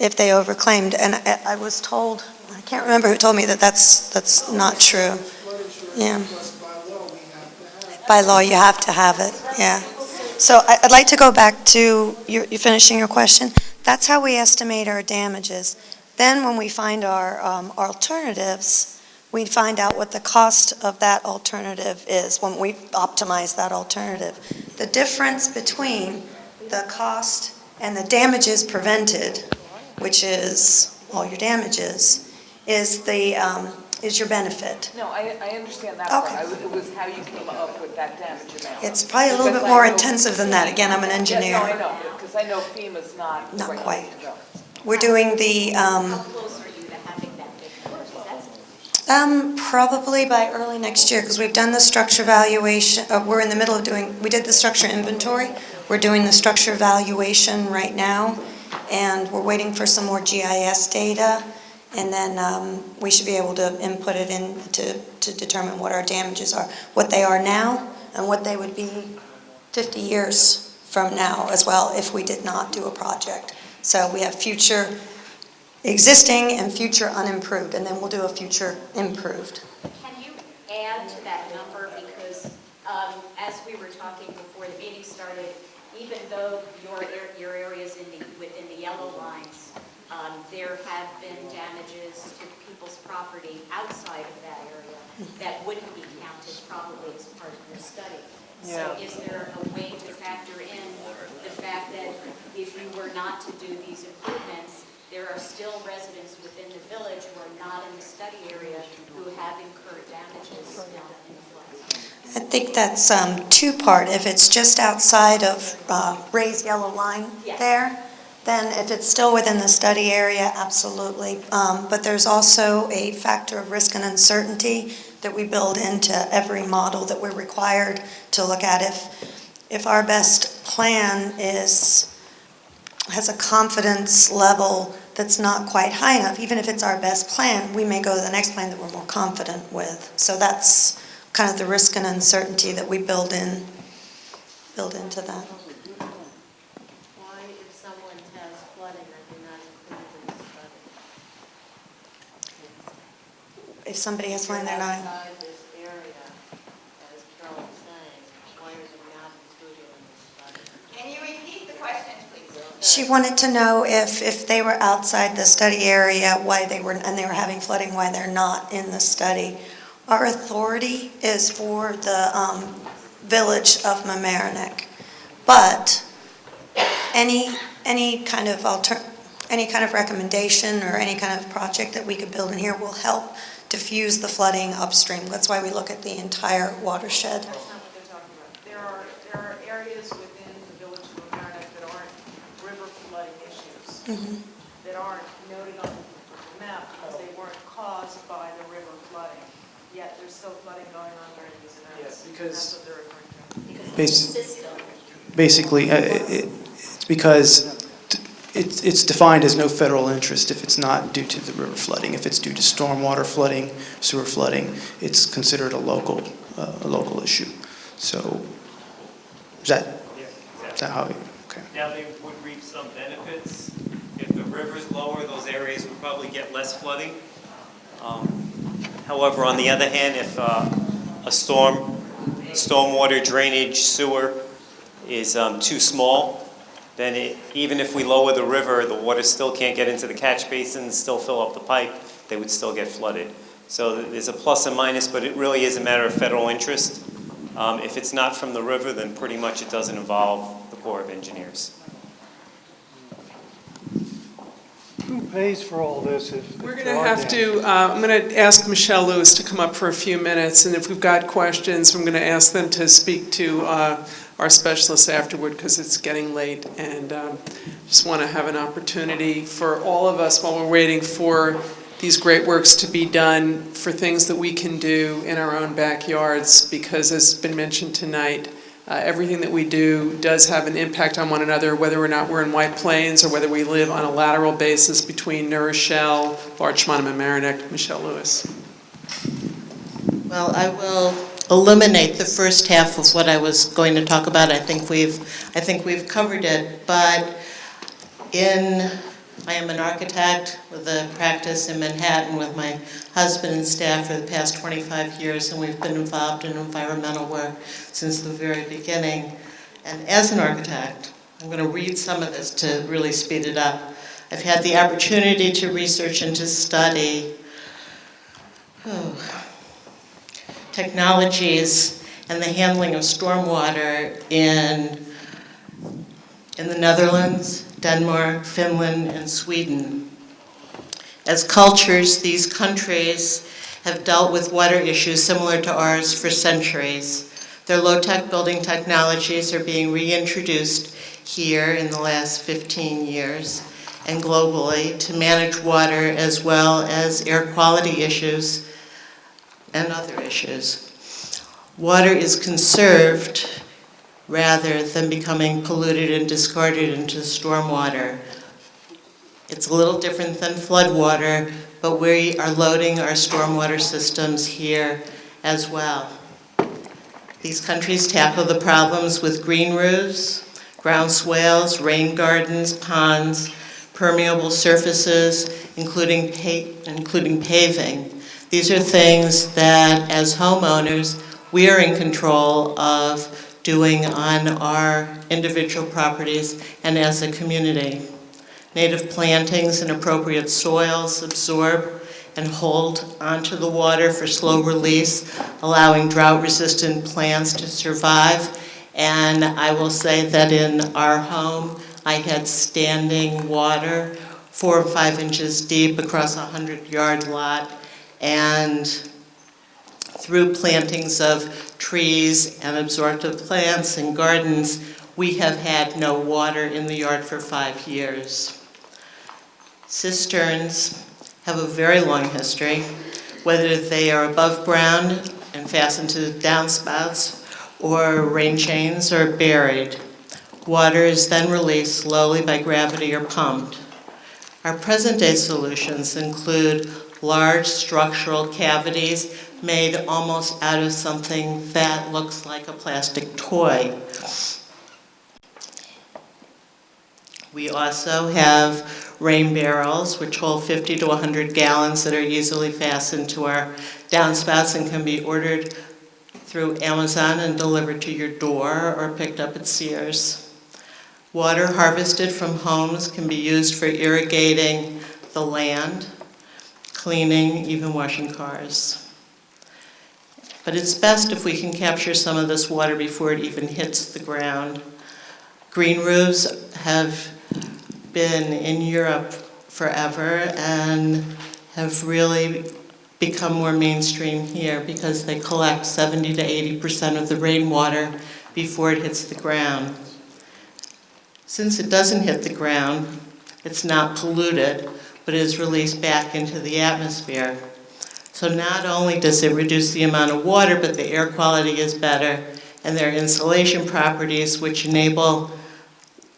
overclaimed. And I was told, I can't remember who told me that that's not true. Yeah. By law, you have to have it, yeah. So I'd like to go back to you finishing your question. That's how we estimate our damages. Then when we find our alternatives, we find out what the cost of that alternative is when we optimize that alternative. The difference between the cost and the damages prevented, which is all your damages, is your benefit. No, I understand that Okay. part. It was how you came up with that damage amount. It's probably a little bit more intensive than that. Again, I'm an engineer. Yeah, no, I know, because I know FEMA's not the Not right quite. way to go. We're doing the, How close are you to having that big? probably by early next year, because we've done the structure valuation, we're in the middle of we did the structure inventory. We're doing the structure valuation right now, and we're waiting for some more GIS data, and then we should be able to input it in to determine what our damages are, what they are now, and what they would be 50 years from now as well if we did not do a project. So we have future existing and future unimproved, and then we'll do a future improved. Can you add to that number? Because as we were talking before the meeting started, even though your areas within the yellow lines, there have been damages to people's property outside of that area that wouldn't be counted probably as part of your study. So is there a way to factor in the fact that if you were not to do these improvements, there are still residents within the village who are not in the study area who have incurred damages in the flood? I think that's two-part. If it's just outside of raised yellow line there, then if it's still within the study area, absolutely. But there's also a factor of risk and uncertainty that we build into every model that we're required to look at. If our best plan has a confidence level that's not quite high enough, even if it's our best plan, we may go to the next plan that we're more confident with. So that's kind of the risk and uncertainty that we build into that. Why, if someone has flooding, are you not included in the study? If somebody has flooding, they're not. Outside this area, as Carol's saying, why are they not included in the study? Can you repeat the question, please? She wanted to know if they were outside the study area, why they were, and they were having flooding, why they're not in the study. Our authority is for the village of Mamaroneck, but any kind of recommendation or any kind of project that we could build in here will help diffuse the flooding upstream. That's why we look at the entire watershed. That's not what they're talking about. There are areas within the village of Mamaroneck that aren't river flooding issues, that aren't noted on the map because they weren't caused by the river flooding. Yet there's still flooding going on during these events. Yeah, because that's what they're referring to. Basically, it's because it's defined as no federal interest if it's not due to the river flooding. If it's due to stormwater flooding, sewer flooding, it's considered a local issue. So, is that how? Okay. Now they would reap some benefits. If the river's lower, those areas would probably get less flooding. However, on the other hand, if a stormwater drainage sewer is too small, then even if we lower the river, the water still can't get into the catch basins, still fill up the pipe, they would still get flooded. So there's a plus and minus, but it really is a matter of federal interest. If it's not from the river, then pretty much it doesn't involve the Corps of Engineers. Who pays for all this? We're going to have to, I'm going to ask Michelle Lewis to come up for a few minutes, and if we've got questions, I'm going to ask them to speak to our specialists afterward, because it's getting late, and just want to have an opportunity for all of us while we're waiting for these great works to be done, for things that we can do in our own backyards, because as has been mentioned tonight, everything that we do does have an impact on one another, whether or not we're in White Plains or whether we live on a lateral basis between New Rochelle, Larchmont, and Mamaroneck. Michelle Lewis. Well, I will eliminate the first half of what I was going to talk about. I think we've covered it, but I am an architect with a practice in Manhattan with my husband and staff for the past 25 years, and we've been involved in environmental work since the very beginning. And as an architect, I'm going to read some of this to really speed it up. I've had the opportunity to research and to study technologies and the handling of stormwater in the Netherlands, Denmark, Finland, and Sweden. As cultures, these countries have dealt with water issues similar to ours for centuries. Their low-tech building technologies are being reintroduced here in the last 15 years and globally to manage water as well as air quality issues and other issues. Water is conserved rather than becoming polluted and discarded into stormwater. It's a little different than floodwater, but we are loading our stormwater systems here as well. These countries tackle the problems with green roofs, ground swales, rain gardens, ponds, permeable surfaces, including paving. These are things that, as homeowners, we are in control of doing on our individual properties and as a community. Native plantings and appropriate soils absorb and hold onto the water for slow release, allowing drought-resistant plants to survive. And I will say that in our home, I had standing water 4 or 5 inches deep across a 100-yard lot, and through plantings of trees and absorptive plants and gardens, we have had no water in the yard for 5 years. Cisterns have a very long history, whether they are above ground and fastened to downspouts or rain chains or buried. Water is then released slowly by gravity or pumped. Our present-day solutions include large structural cavities made almost out of something that looks like a plastic toy. We also have rain barrels, which hold 50 to 100 gallons that are easily fastened to our downspouts and can be ordered through Amazon and delivered to your door or picked up at Sears. Water harvested from homes can be used for irrigating the land, cleaning, even washing cars. But it's best if we can capture some of this water before it even hits the ground. Green roofs have been in Europe forever and have really become more mainstream here because they collect 70 to 80% of the rainwater before it hits the ground. Since it doesn't hit the ground, it's not polluted, but is released back into the atmosphere. So not only does it reduce the amount of water, but the air quality is better, and there are insulation properties which enable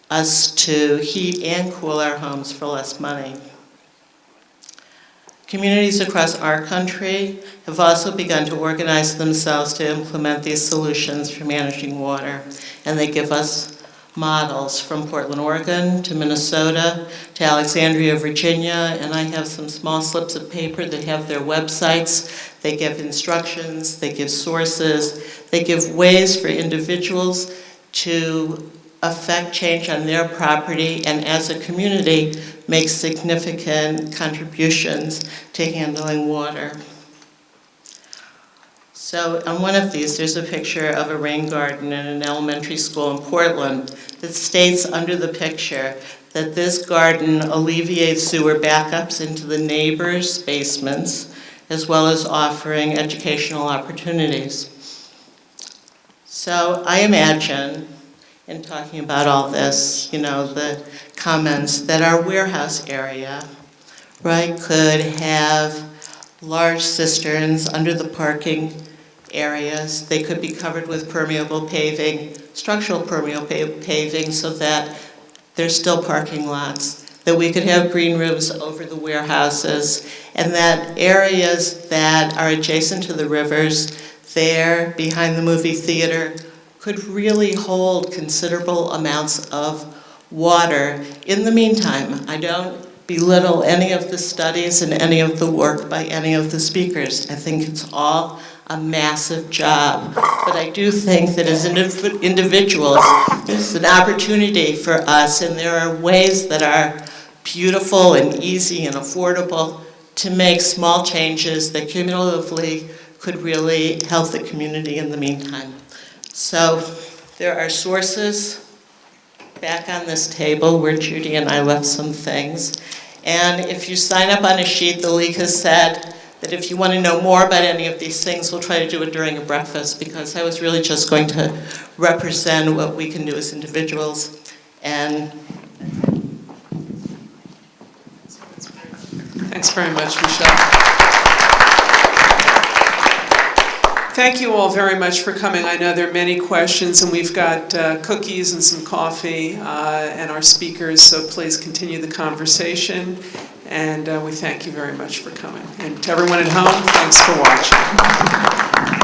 us to heat and cool our homes for less money. Communities across our country have also begun to organize themselves to implement these solutions for managing water, and they give us models from Portland, Oregon, to Minnesota, to Alexandria, Virginia, and I have some small slips of paper that have their websites. They give instructions, they give sources, they give ways for individuals to affect change on their property and as a community make significant contributions to handling water. So on one of these, there's a picture of a rain garden in an elementary school in Portland that states under the picture that this garden alleviates sewer backups into the neighbors' basements, as well as offering educational opportunities. So I imagine, in talking about all this, the comments that our warehouse area, right, could have large cisterns under the parking areas. They could be covered with permeable paving, structural permeable paving, so that there's still parking lots, that we could have green roofs over the warehouses, and that areas that are adjacent to the rivers there behind the movie theater could really hold considerable amounts of water. In the meantime, I don't belittle any of the studies and any of the work by any of the speakers. I think it's all a massive job. But I do think that as individuals, there's an opportunity for us, and there are ways that are beautiful and easy and affordable to make small changes that cumulatively could really help the community in the meantime. So there are sources back on this table where Judy and I left some things. And if you sign up on a sheet, the league has said that if you want to know more about any of these things, we'll try to do it during a breakfast, because I was really just going to represent what we can do as individuals. And Thanks very much, Michelle. Thank you all very much for coming. I know there are many questions, and we've got cookies and some coffee and our speakers, so please continue the conversation. And we thank you very much for coming. And to everyone at home, thanks for watching.